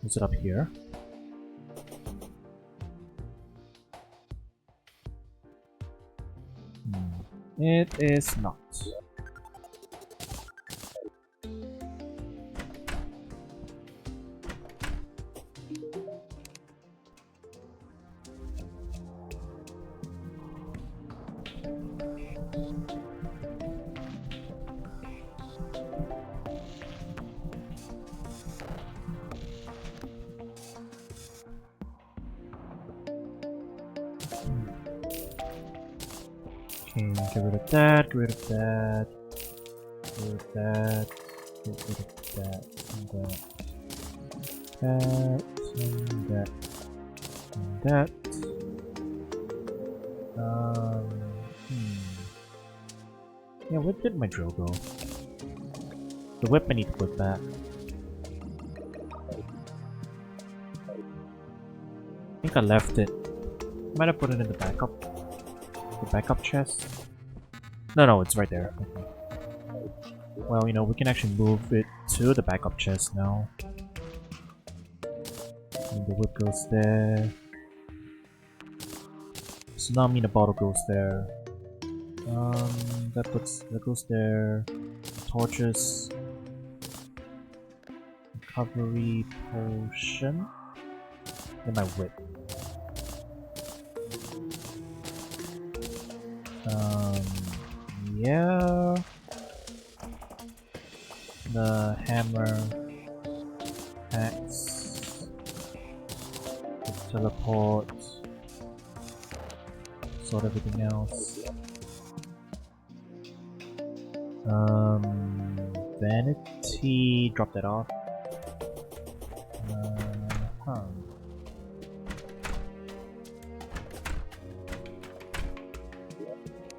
Is it up here? It is not. Okay, get rid of that, get rid of that, get rid of that, get rid of that, and that, and that. Yeah, where did my drill go? The whip I need to put back. I think I left it. Might have put it in the backup. The backup chest. No, it's right there. Okay. Well, you know, we can actually move it to the backup chest now. And the whip goes there. Tsunami in the bottle goes there. That goes there. Torches. Recovery potion. And my whip. Yeah. The hammer. Axe. The teleport. Sort everything else. Vanity. Drop that off.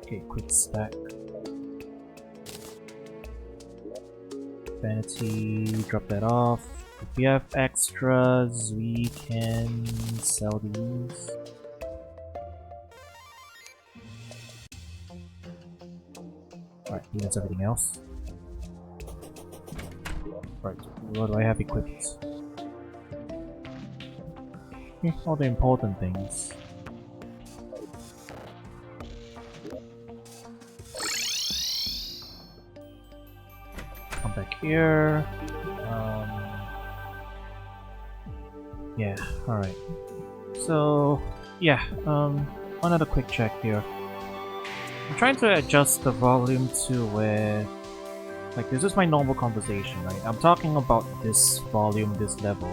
Okay, quick stack. Vanity, drop that off. If we have extras, we can sell these. Alright, that's everything else. Right, what do I have equipped? Okay, all the important things. Come back here. Yeah, alright. So, yeah, another quick check here. I'm trying to adjust the volume to where... Like, this is my normal conversation, right? I'm talking about this volume, this level.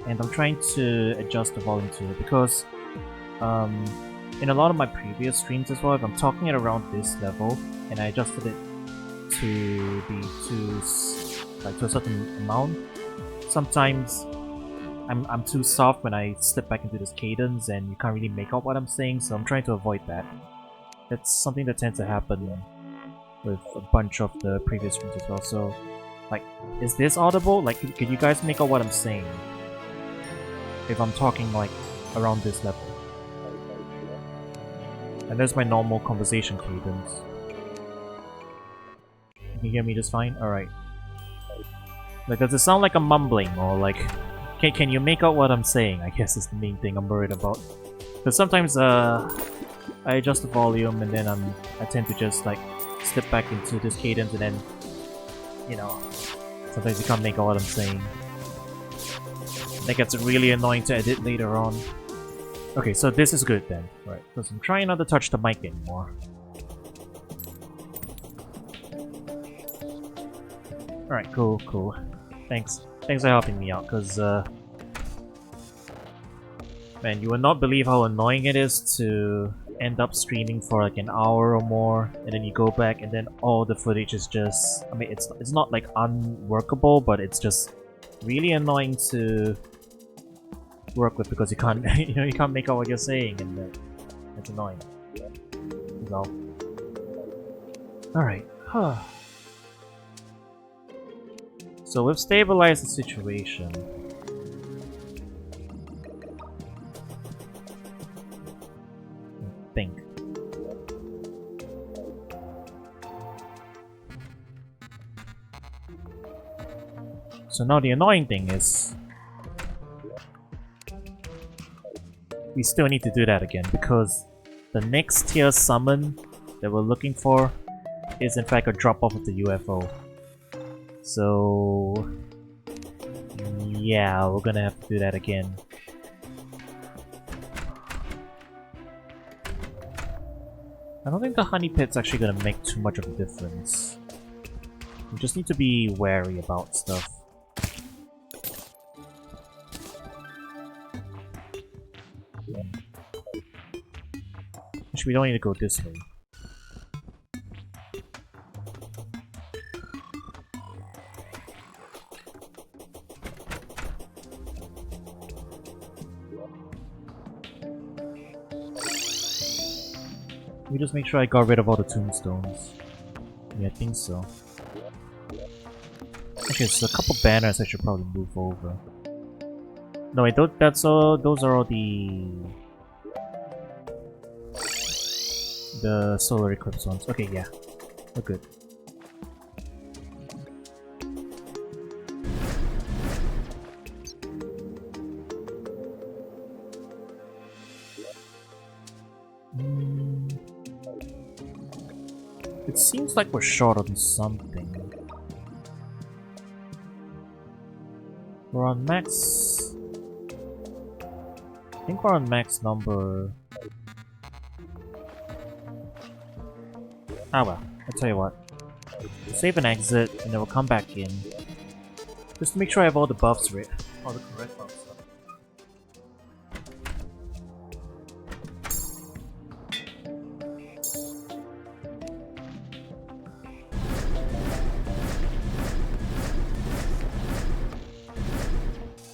And I'm trying to adjust the volume to it because... in a lot of my previous streams as well, if I'm talking at around this level, and I adjusted it to be to a certain amount, sometimes I'm too soft when I slip back into this cadence and you can't really make out what I'm saying, so I'm trying to avoid that. That's something that tends to happen with a bunch of the previous streams as well. So, like, is this audible? Like, can you guys make out what I'm saying? If I'm talking, like, around this level. And there's my normal conversation cadence. Can you hear me just fine? Alright. Like, does it sound like I'm mumbling, or like... Can you make out what I'm saying? I guess is the main thing I'm worried about. Because sometimes, I adjust the volume and then I tend to just, like, slip back into this cadence and then... You know... Sometimes you can't make out what I'm saying. That gets really annoying to edit later on. Okay, so this is good then. Right, because I'm trying not to touch the mic anymore. Alright, cool. Thanks for helping me out, because, man, you would not believe how annoying it is to end up streaming for like an hour or more, and then you go back and then all the footage is just... I mean, it's not like unworkable, but it's just really annoying to work with because you can't, you know, you can't make out what you're saying, and it's annoying. So, alright. So we've stabilized the situation. I think. So now the annoying thing is... we still need to do that again, because the next tier summon that we're looking for is in fact a drop-off of the UFO. So... yeah, we're gonna have to do that again. I don't think the honey pit's actually gonna make too much of a difference. We just need to be wary about stuff. Actually, we don't need to go this way. Let me just make sure I got rid of all the tombstones. Yeah, I think so. Okay, so a couple banners I should probably move over. No, wait, those are all the... the solar eclipse ones. Okay, yeah. We're good. It seems like we're short on something. We're on max... I think we're on max number... Ah well, I'll tell you what. Save and exit, and then we'll come back in. Just to make sure I have all the buffs right. All the correct buffs.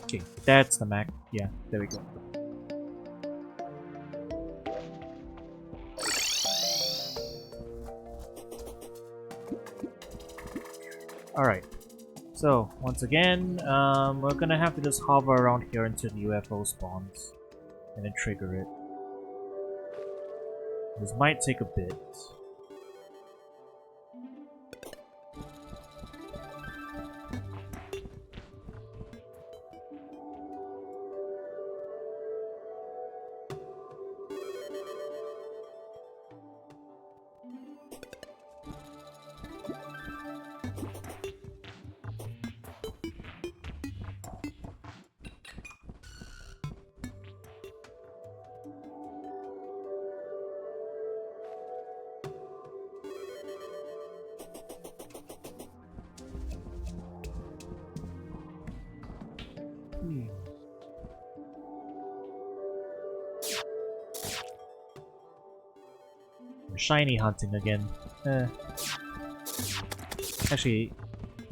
Okay, that's the Mac. Yeah, there we go. Alright, so once again, we're gonna have to just hover around here until the UFO spawns and then trigger it. This might take a bit. Shiny hunting again. Actually,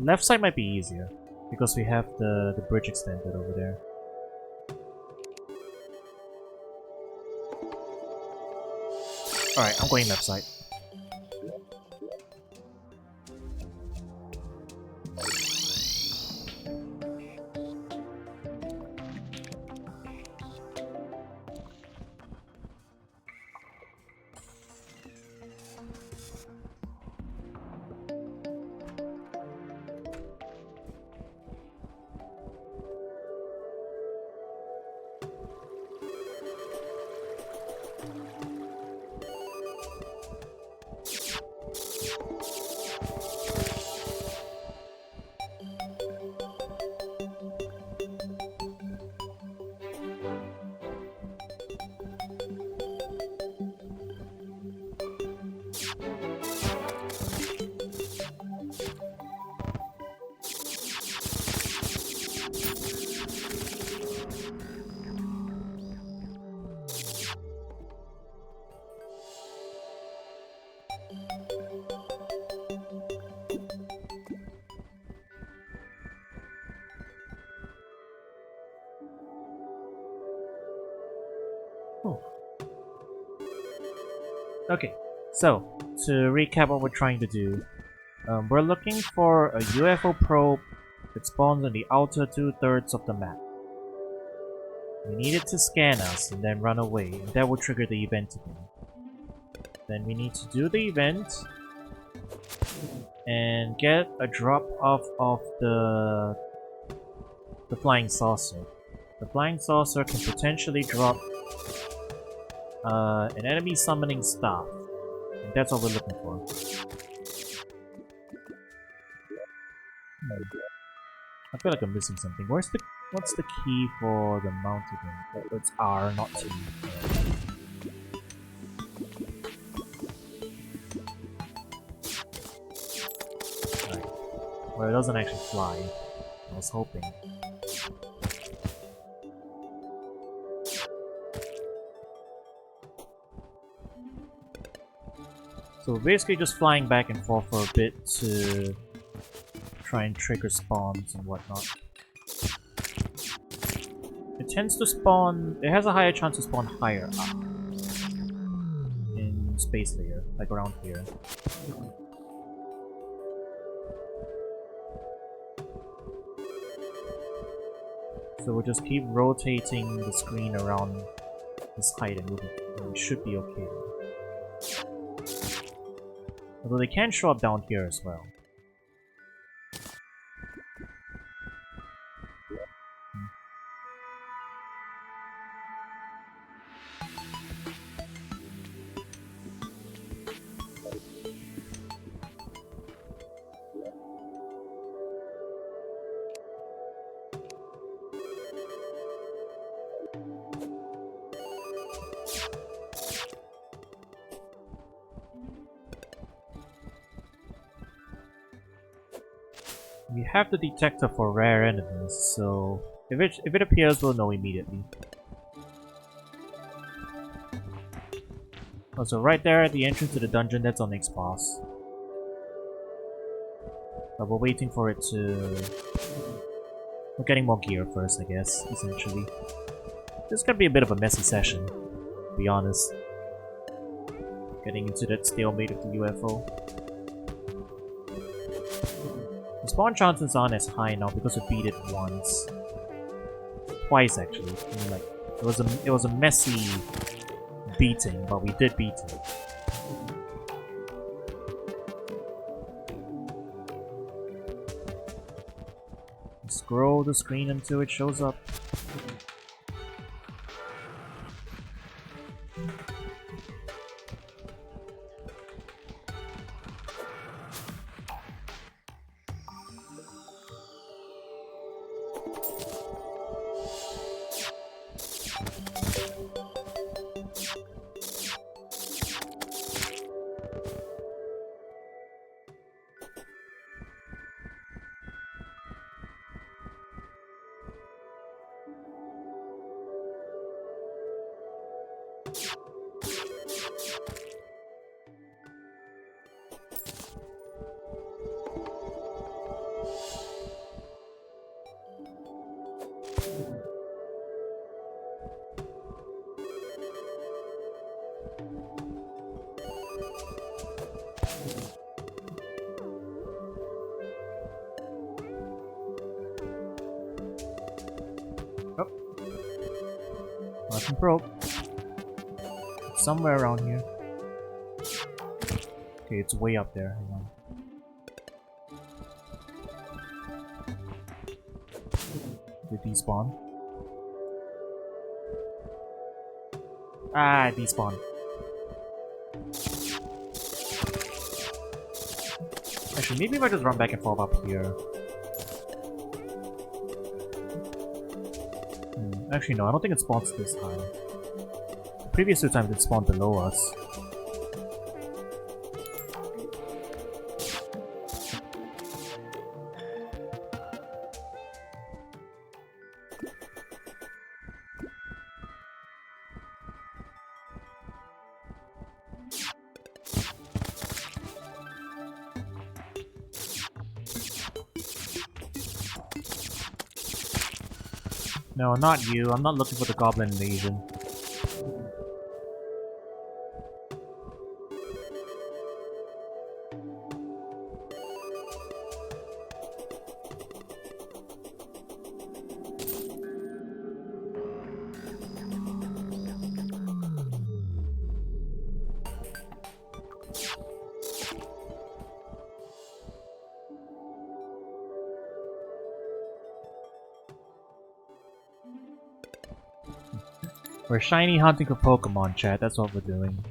left side might be easier because we have the bridge extended over there. Alright, I'm going left side. Okay, so to recap what we're trying to do, we're looking for a UFO probe that spawns in the outer 2/3 of the map. We need it to scan us and then run away, and that will trigger the event again. Then we need to do the event and get a drop off of the flying saucer. The flying saucer can potentially drop an enemy summoning staff, and that's what we're looking for. I feel like I'm missing something. What's the key for the mount again? It's R, not T. Right. Well, it doesn't actually fly. I was hoping. So we're basically just flying back and forth for a bit to try and trigger spawns and whatnot. It tends to spawn... It has a higher chance to spawn higher up in space layer, like around here. So we'll just keep rotating the screen around this height and we should be okay. Although they can show up down here as well. We have the detector for rare enemies, so if it appears, we'll know immediately. Oh, so right there at the entrance to the dungeon, that's our next boss. But we're waiting for it to... We're getting more gear first, I guess, essentially. This is gonna be a bit of a messy session, to be honest. Getting into that stalemate of the UFO. The spawn chances aren't as high now because we beat it once. Twice actually. I mean, like, it was a messy beating, but we did beat it. Scroll the screen until it shows up. Nothing broke. It's somewhere around here. Okay, it's way up there. Hang on. Did it despawn? Ah, it despawned. Actually, maybe if I just run back and forth up here. Actually, no, I don't think it spawns this high. The previous two times it spawned below us. No, not you. I'm not looking for the goblin invasion. We're shiny hunting for Pokemon, chat. That's what we're doing.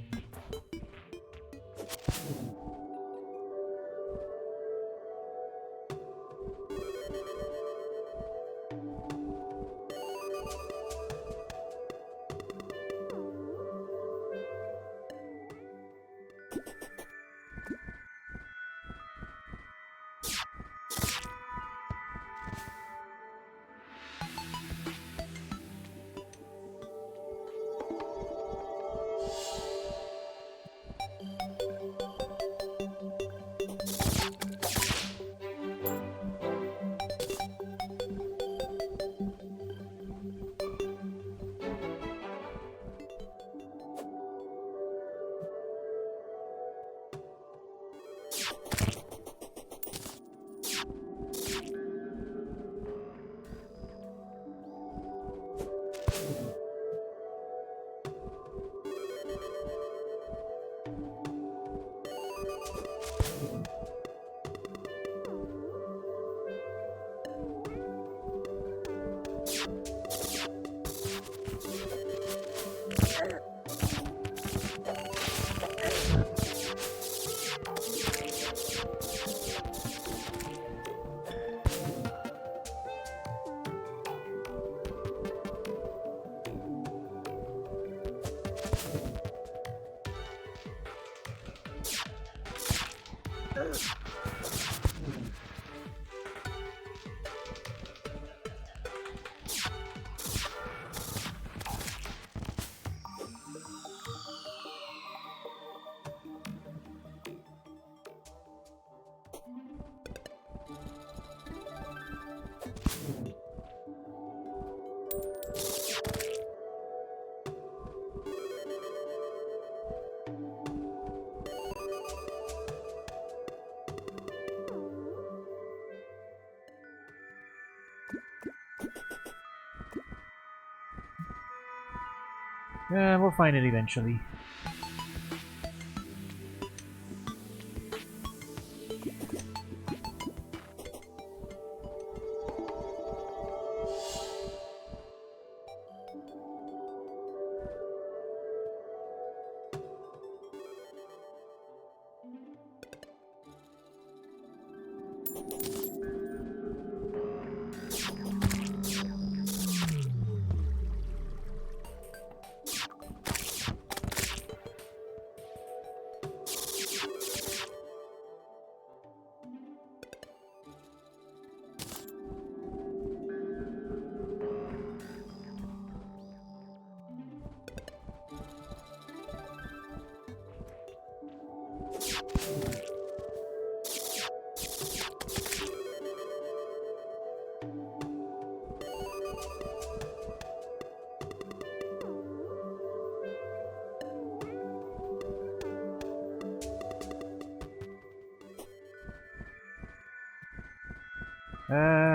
Yeah, we'll find it eventually.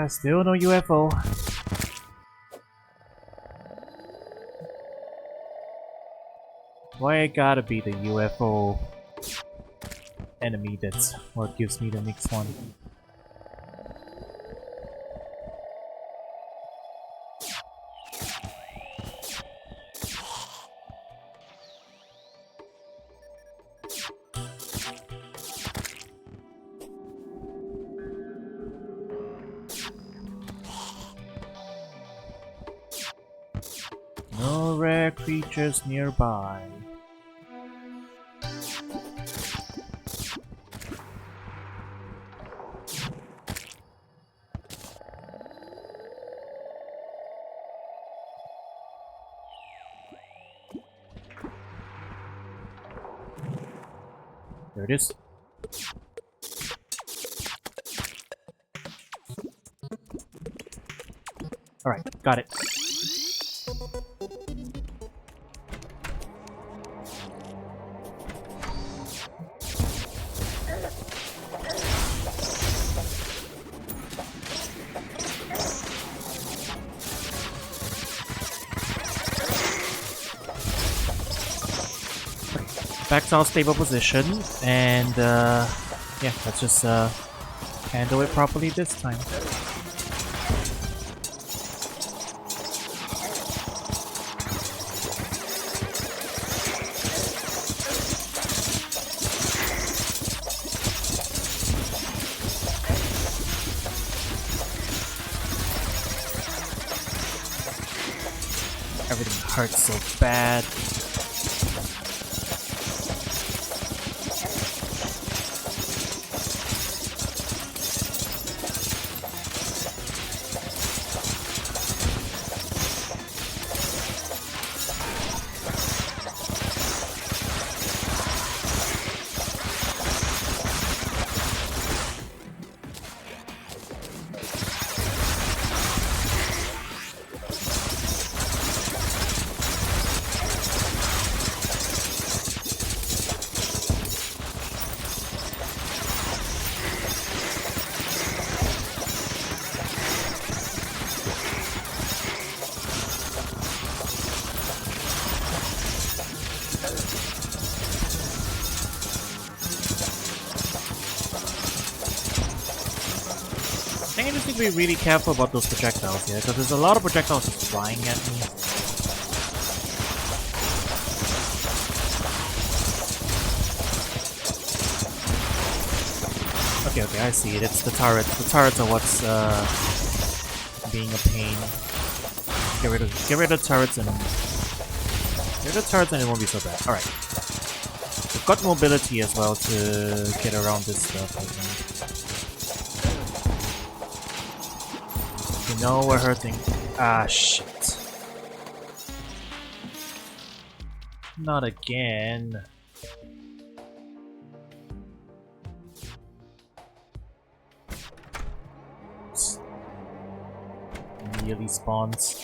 Still no UFO. Why it gotta be the UFO enemy that's what gives me the next one? No rare creatures nearby. There it is. Alright, got it. Back to our stable position, and yeah, let's just handle it properly this time. Everything hurts so bad. I think I just need to be really careful about those projectiles here, because there's a lot of projectiles just flying at me. Okay, I see it. It's the turrets. The turrets are what's being a pain. Get rid of the turrets and it won't be so bad. Alright. I've got mobility as well to get around this stuff, I think. You know, we're hurting. Ah, shit. Not again. Immediately spawns.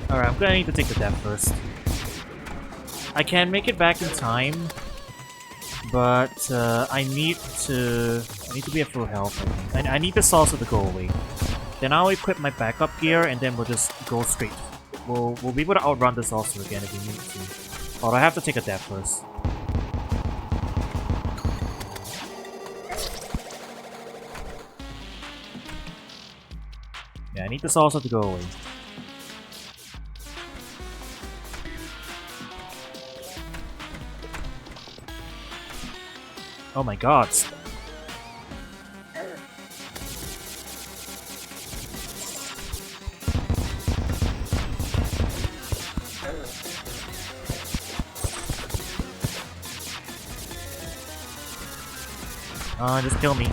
Alright, I'm gonna need to take the death first. I can make it back in time, but I need to be at full health, I think. I need the salsa to go away. Then I'll equip my backup gear and then we'll just go straight. We'll be able to outrun this also again if we need to. But I have to take a death first. Yeah, I need the salsa to go away. Oh my god. Just kill me.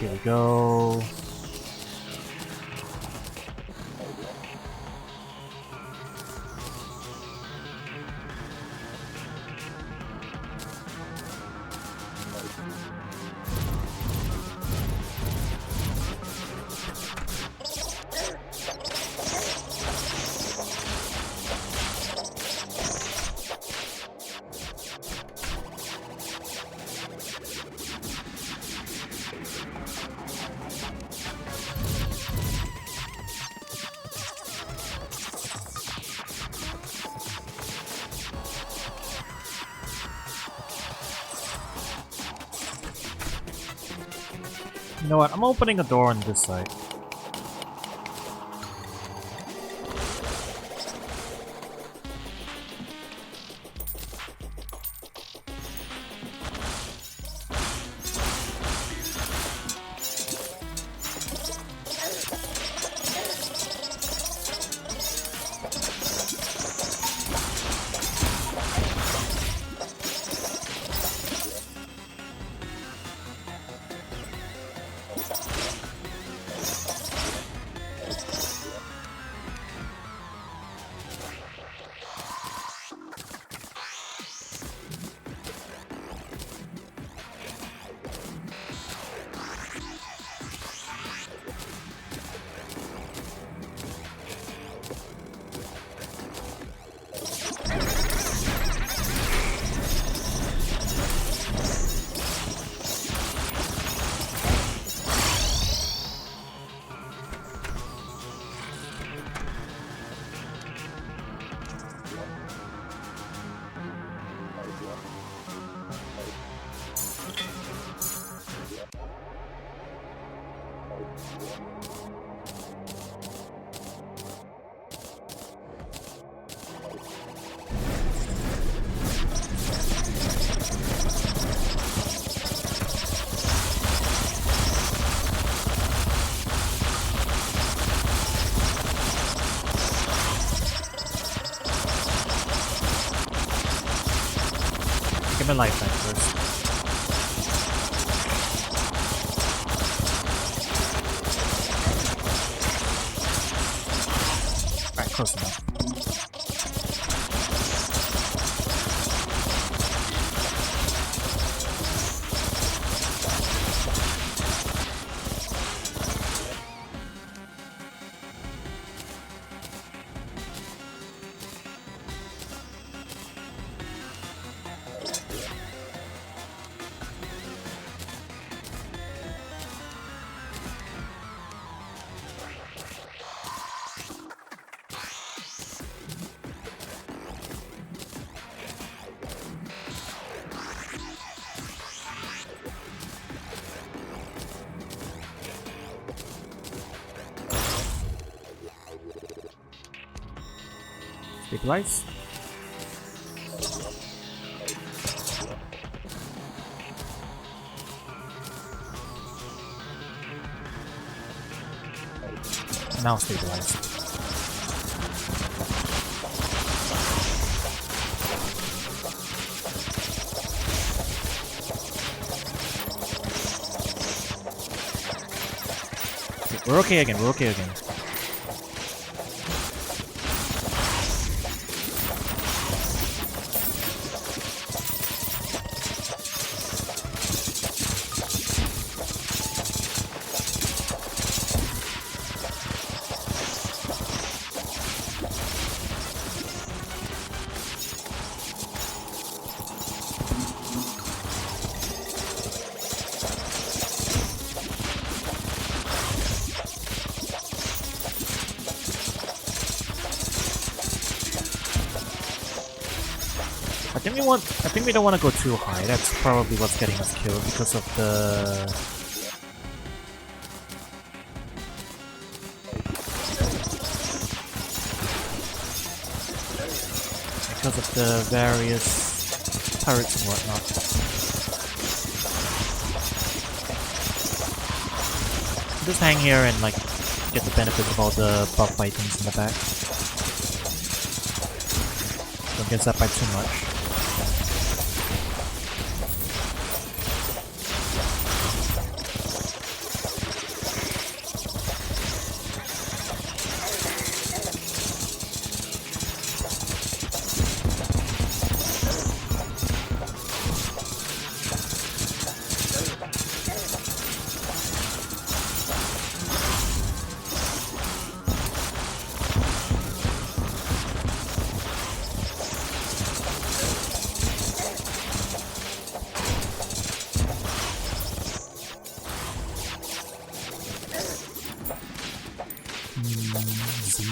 Here we go. You know what? I'm opening a door on this side. Give me life back first. Alright, close enough. Stabilize. Now stabilize. Okay, we're okay again, we're okay again. I think we don't want to go too high. That's probably what's getting us killed because of the various turrets and whatnot. Just hang here and like get the benefit of all the buff items in the back. Don't get zapped by too much.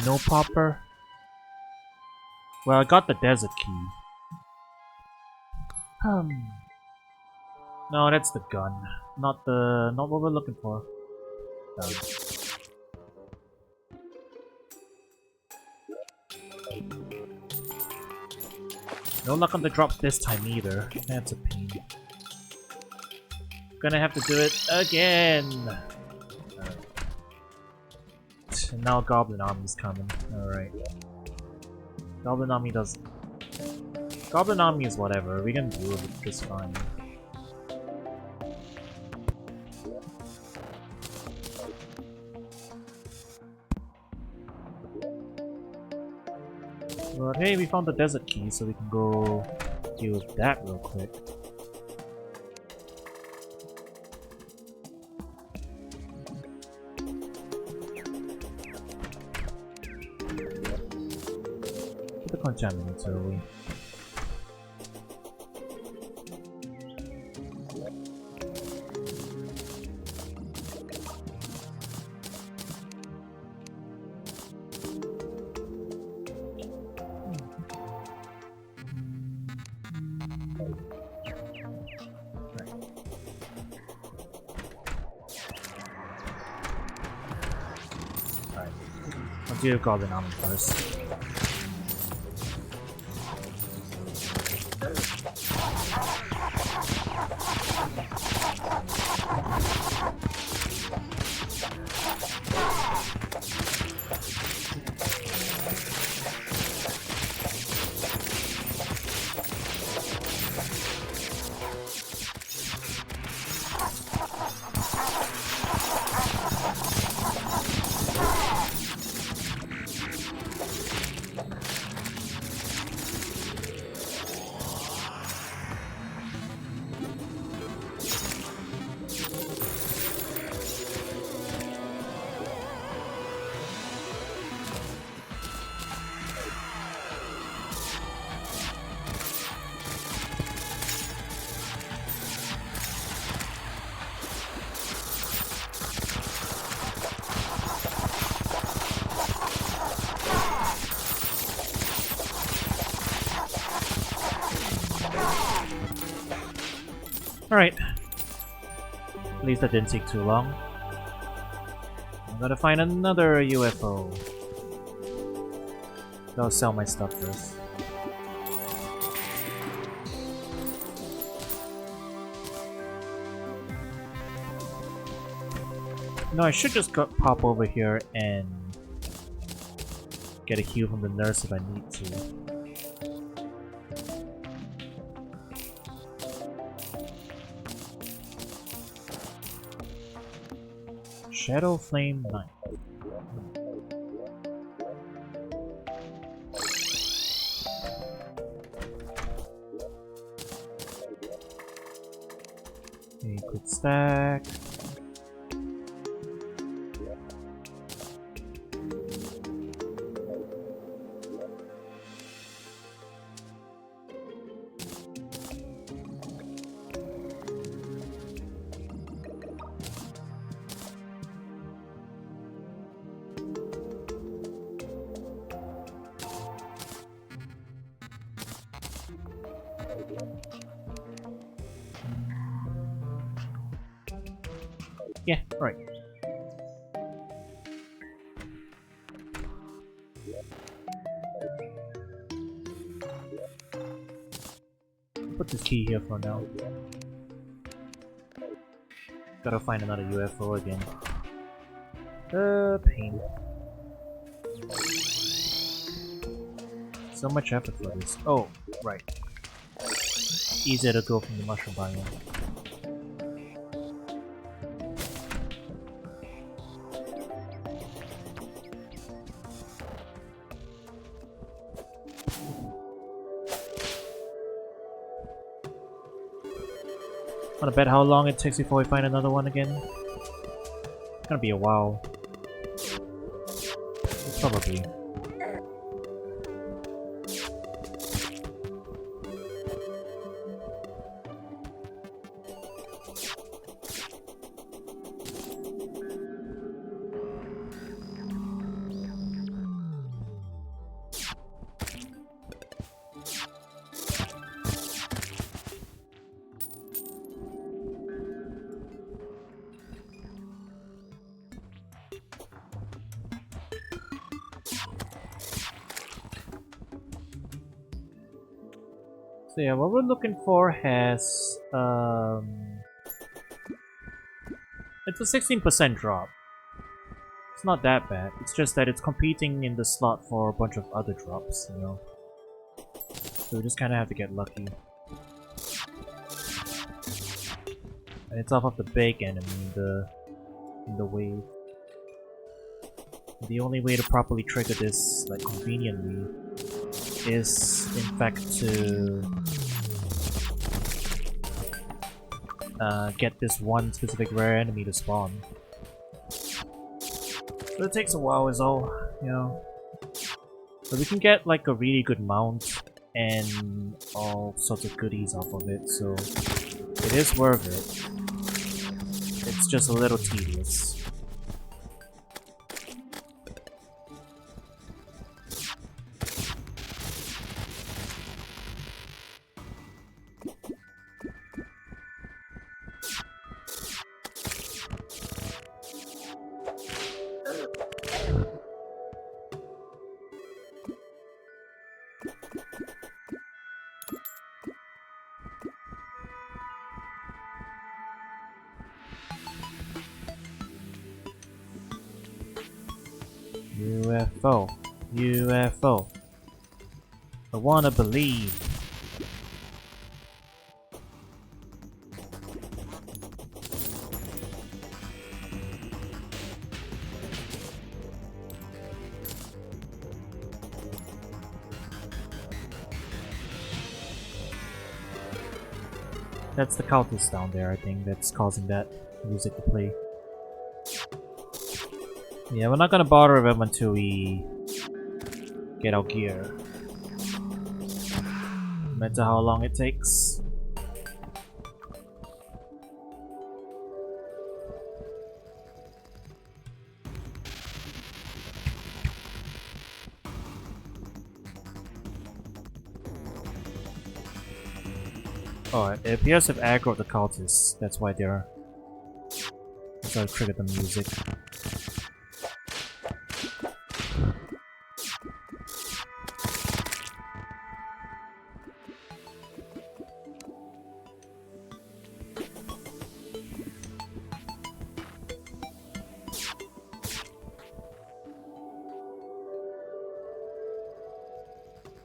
No popper. Well, I got the desert key. No, that's the gun. Not what we're looking for. No luck on the drops this time either. That's a pain. Gonna have to do it again. And now Goblin Army's coming. Alright. Goblin Army does... Goblin Army is whatever. We can deal with it just fine. But hey, we found the desert key, so we can go deal with that real quick. Contaminates early. Alright. I'll do Goblin Army first. Alright. At least that didn't take too long. I'm gonna find another UFO. I'll sell my stuff first. No, I should just pop over here and get a heal from the nurse if I need to. Shadow Flame Knight. A quick stack. Yeah, right. Put this key here for now. Gotta find another UFO again. Pain. So much effort for this. Oh, right. Easier to go from the mushroom biome. Wanna bet how long it takes before we find another one again? It's gonna be a while. Probably. So yeah, what we're looking for has it's a 16% drop. It's not that bad. It's just that it's competing in the slot for a bunch of other drops, you know. So we just kind of have to get lucky. And it's off of the big enemy in the wave. The only way to properly trigger this, like conveniently, is in fact to get this one specific rare enemy to spawn. So it takes a while is all, you know. But we can get like a really good mount and all sorts of goodies off of it, so it is worth it. It's just a little tedious. UFO. UFO. I wanna believe. That's the cultist down there, I think, that's causing that music to play. Yeah, we're not gonna bother with him until we get our gear. No matter how long it takes. Oh, it appears to have aggroed the cultists. That's why they're... That's why I triggered the music.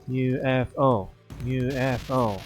UFO. UFO.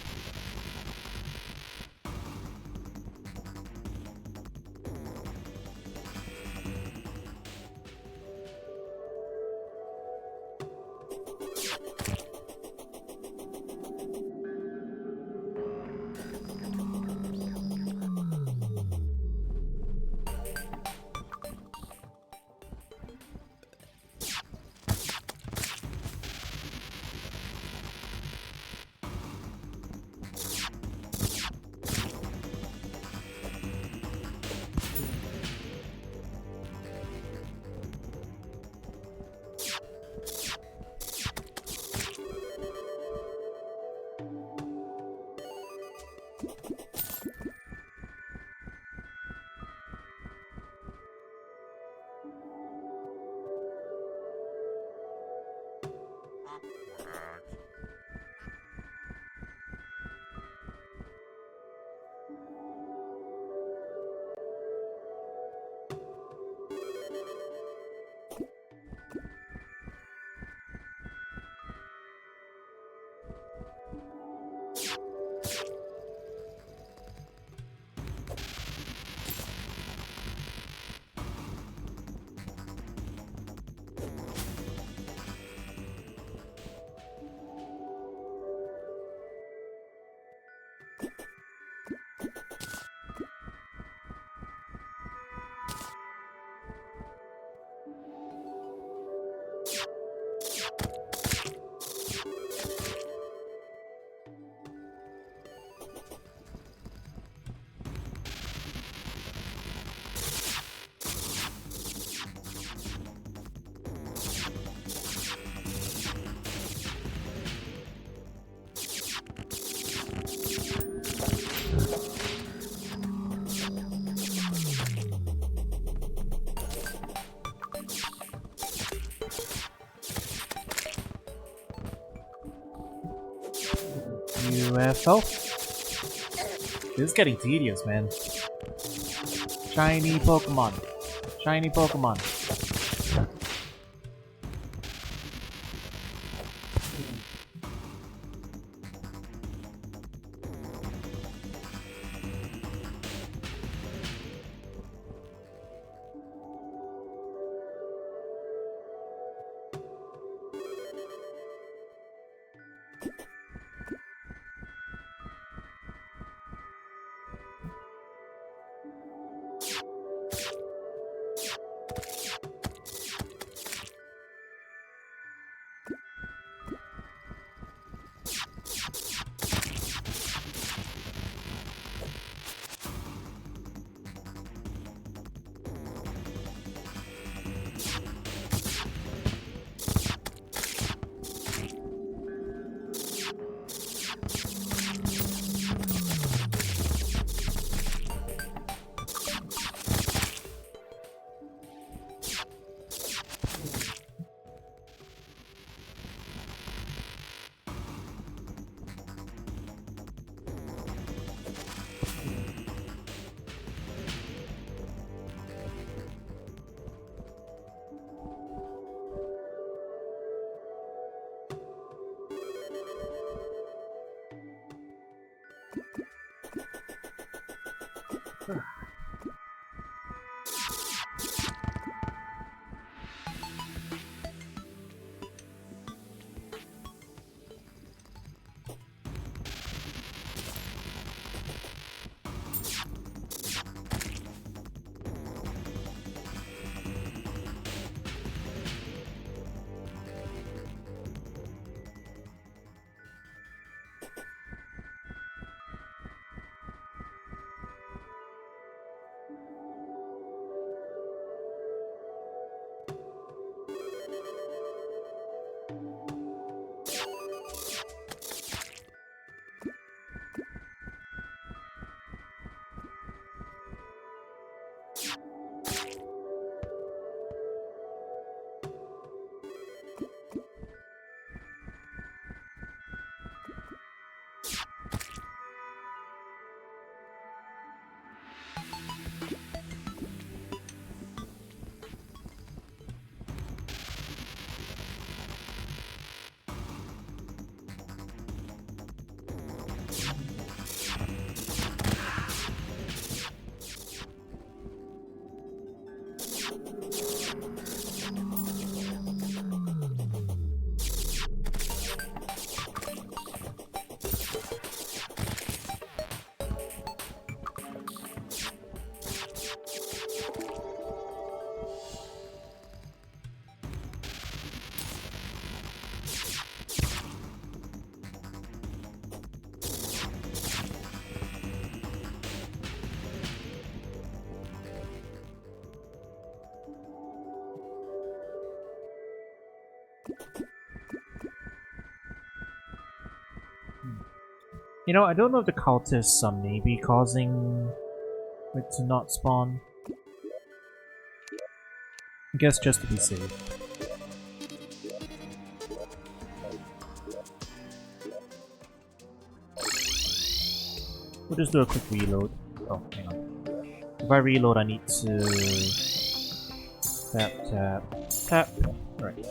UFO? This is getting tedious, man. Shiny Pokemon. Shiny Pokemon. You know, I don't know if the cultists are maybe causing it to not spawn. I guess just to be safe. We'll just do a quick reload. Oh, hang on. If I reload, I need to tap, tap, tap. Right.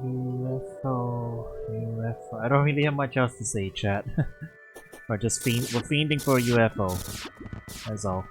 UFO. I don't really have much else to say, chat. We're just we're fiending for a UFO. That's all.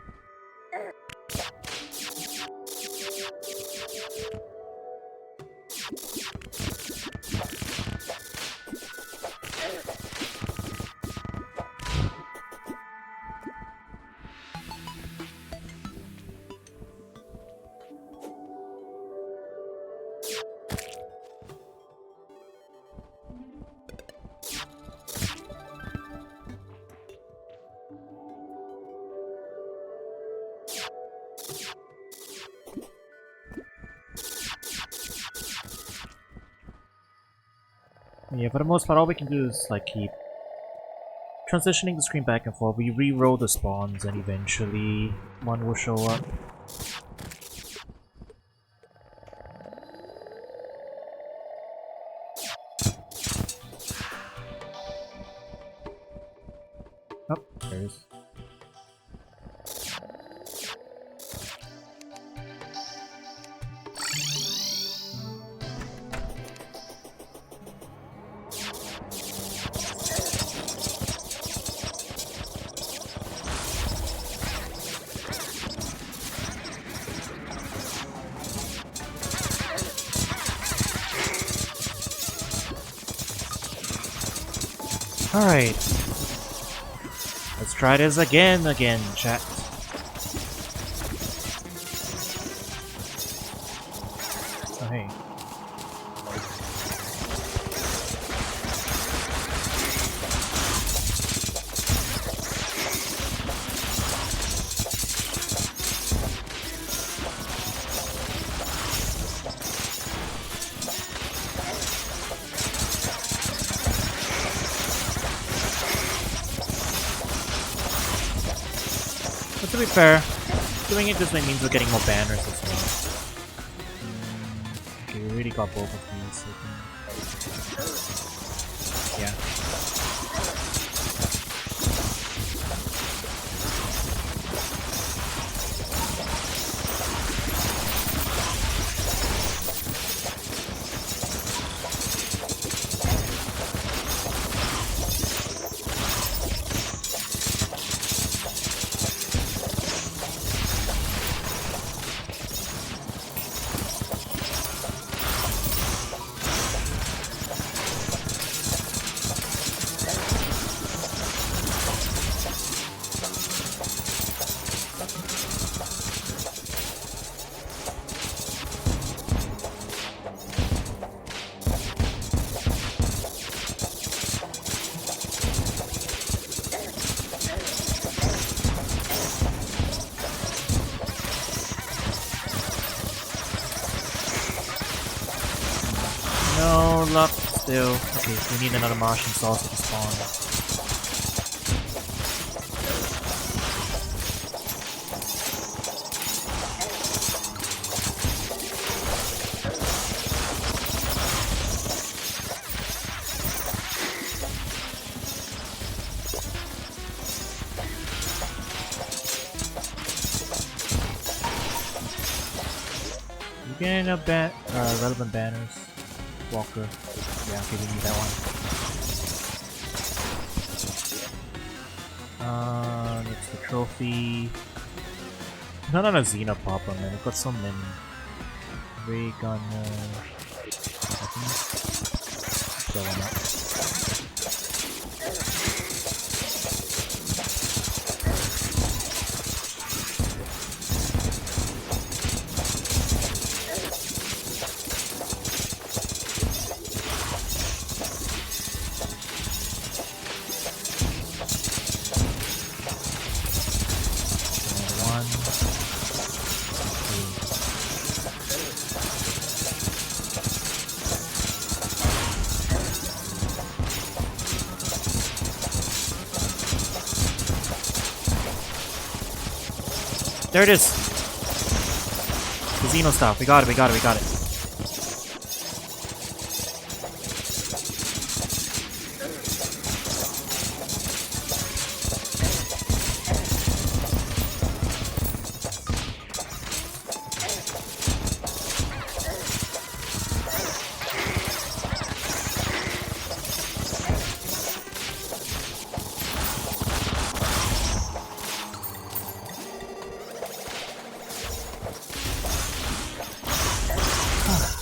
Yeah, for the most part, all we can do is like keep transitioning the screen back and forth. We re-roll the spawns and eventually one will show up. Oh, there it is. Alright. Let's try this again, chat. Oh, hey. be fair, doing it this way means we're getting more banners as well. Okay, we really got both of these, I think. Yeah. No luck still. Okay, we need another Martian saucer to spawn. You getting relevant banners? Walker. Yeah, okay, we need that one. That's the trophy. Not on a Xena popper, man. We've got so many. Ray gunner. That one up. There it is! The Xeno stuff. We got it, we got it, we got it.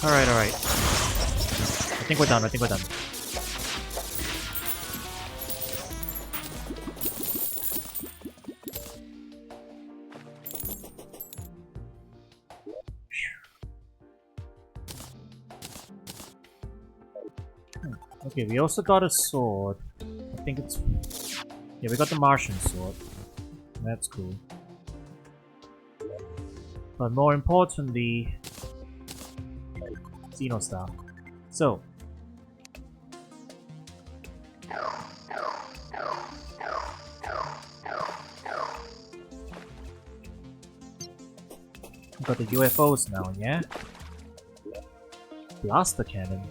Alright, alright. I think we're done, I think we're done. Okay, we also got a sword. I think it's... Yeah, we got the Martian sword. That's cool. But more importantly... Xeno stuff. So... we got the UFOs now, yeah? Blaster cannon.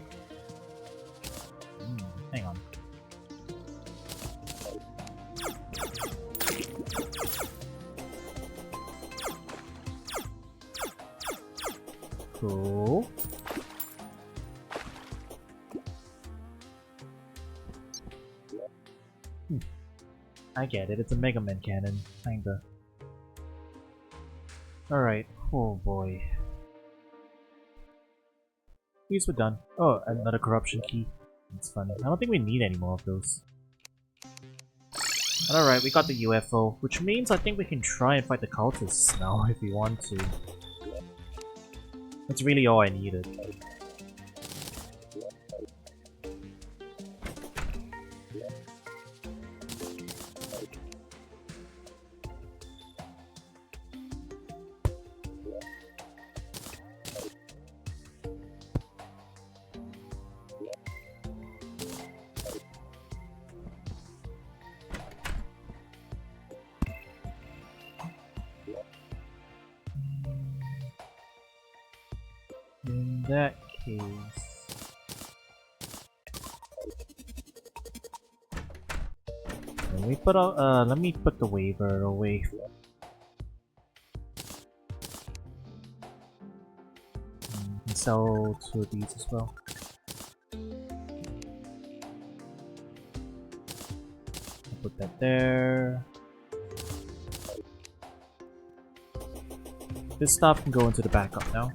Hang on. Cool. I get it, it's a Mega Man cannon, kinda. Alright, oh boy. At least we're done. Oh, another corruption key. That's funny. I don't think we need any more of those. But alright, we got the UFO, which means I think we can try and fight the cultists now if we want to. That's really all I needed. In that case... let me put the waiver away. And sell 2 of these as well. I'll put that there. This stuff can go into the backup now.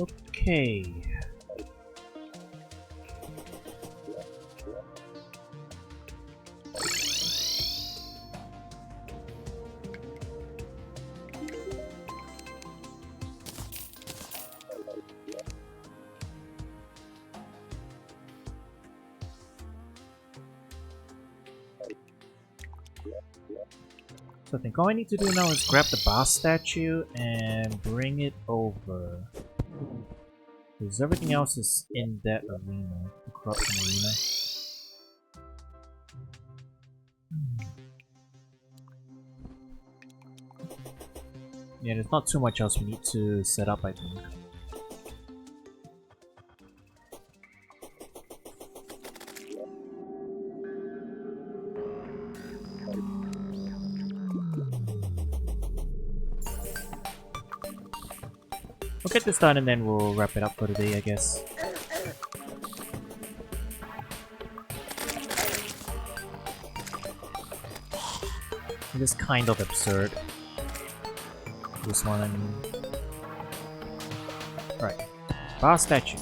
Okay. So I think all I need to do now is grab the boss statue and bring it over. Because everything else is in that arena, the corruption arena. Yeah, there's not too much else we need to set up, I think. We'll get this done and then we'll wrap it up for today, I guess. It is kind of absurd. This one, I mean. Right. Boss statue.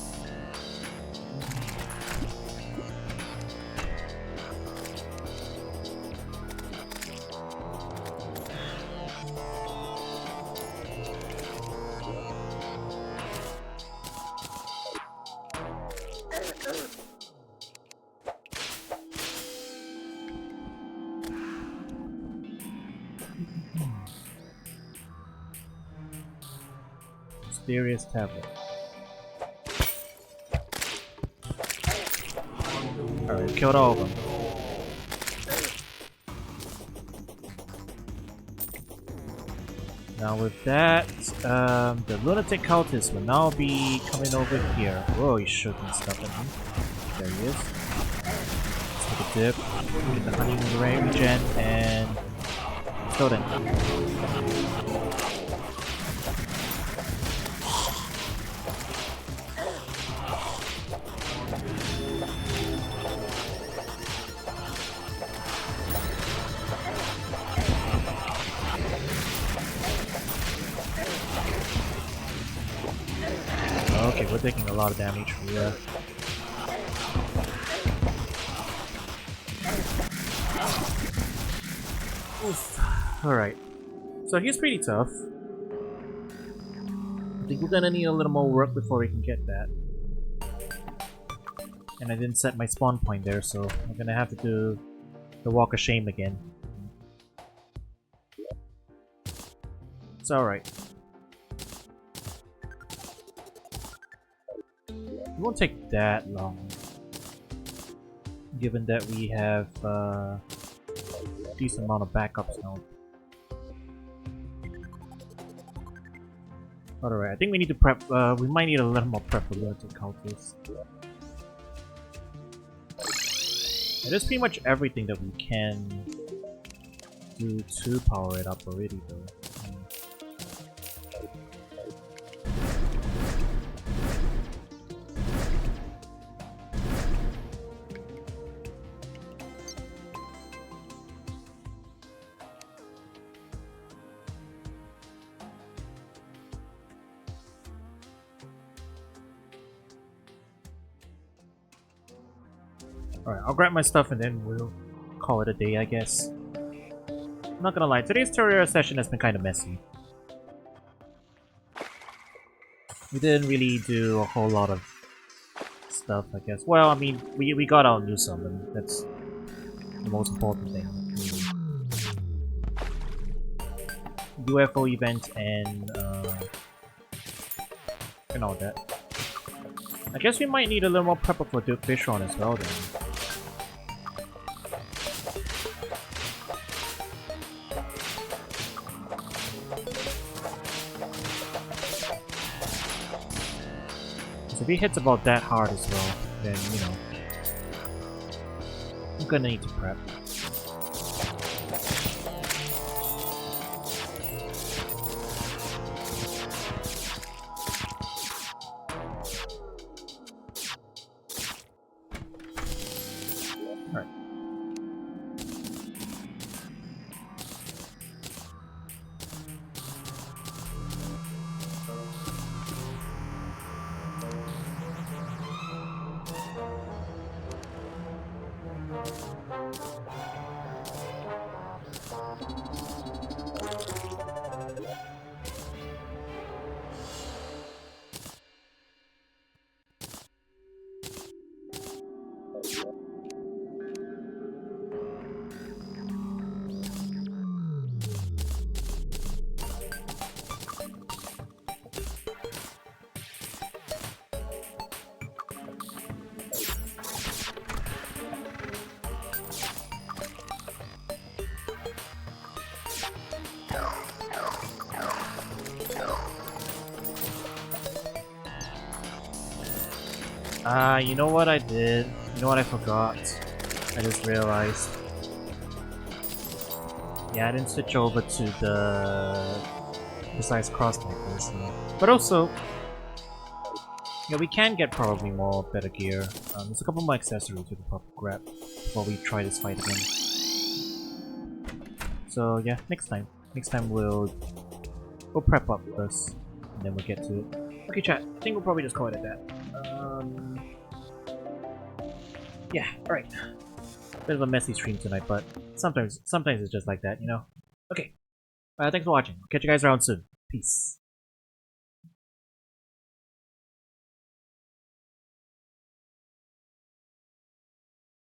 Mysterious tablet. Alright, killed all of them. Now with that, the lunatic cultist will now be coming over here. Whoa, he's shooting stuff at me. There he is. Let's take a dip, get the honeymoon regen, and let's go then. Okay, we're taking a lot of damage from here. Oof. Alright. So he's pretty tough. I think we're gonna need a little more work before we can get that. And I didn't set my spawn point there, so I'm gonna have to do the walk of shame again. It's alright. It won't take that long, given that we have a decent amount of backups now. Alright, I think we need to prep, we might need a little more prep for lunatic cultists. And there's pretty much everything that we can do to power it up already though. Alright, I'll grab my stuff and then we'll call it a day, I guess. I'm not gonna lie, today's Terraria session has been kind of messy. We didn't really do a whole lot of stuff, I guess. Well, I mean, we got our new summon. That's the most important thing. UFO event and all that. I guess we might need a little more prep up for Fishron as well then. So if he hits about that hard as well, then, you know, I'm gonna need to prep. Alright. You know what I did? You know what I forgot? I just realized. Yeah, I didn't switch over to the precise cross necklace. But also, yeah, we can get probably more better gear. There's a couple more accessories we can probably grab before we try this fight again. So yeah, next time. Next time we'll prep up first, and then we'll get to it. Okay, chat. I think we'll probably just call it at that. Yeah, alright. Bit of a messy stream tonight, but sometimes it's just like that, you know? Okay. Thanks for watching. I'll catch you guys around soon. Peace.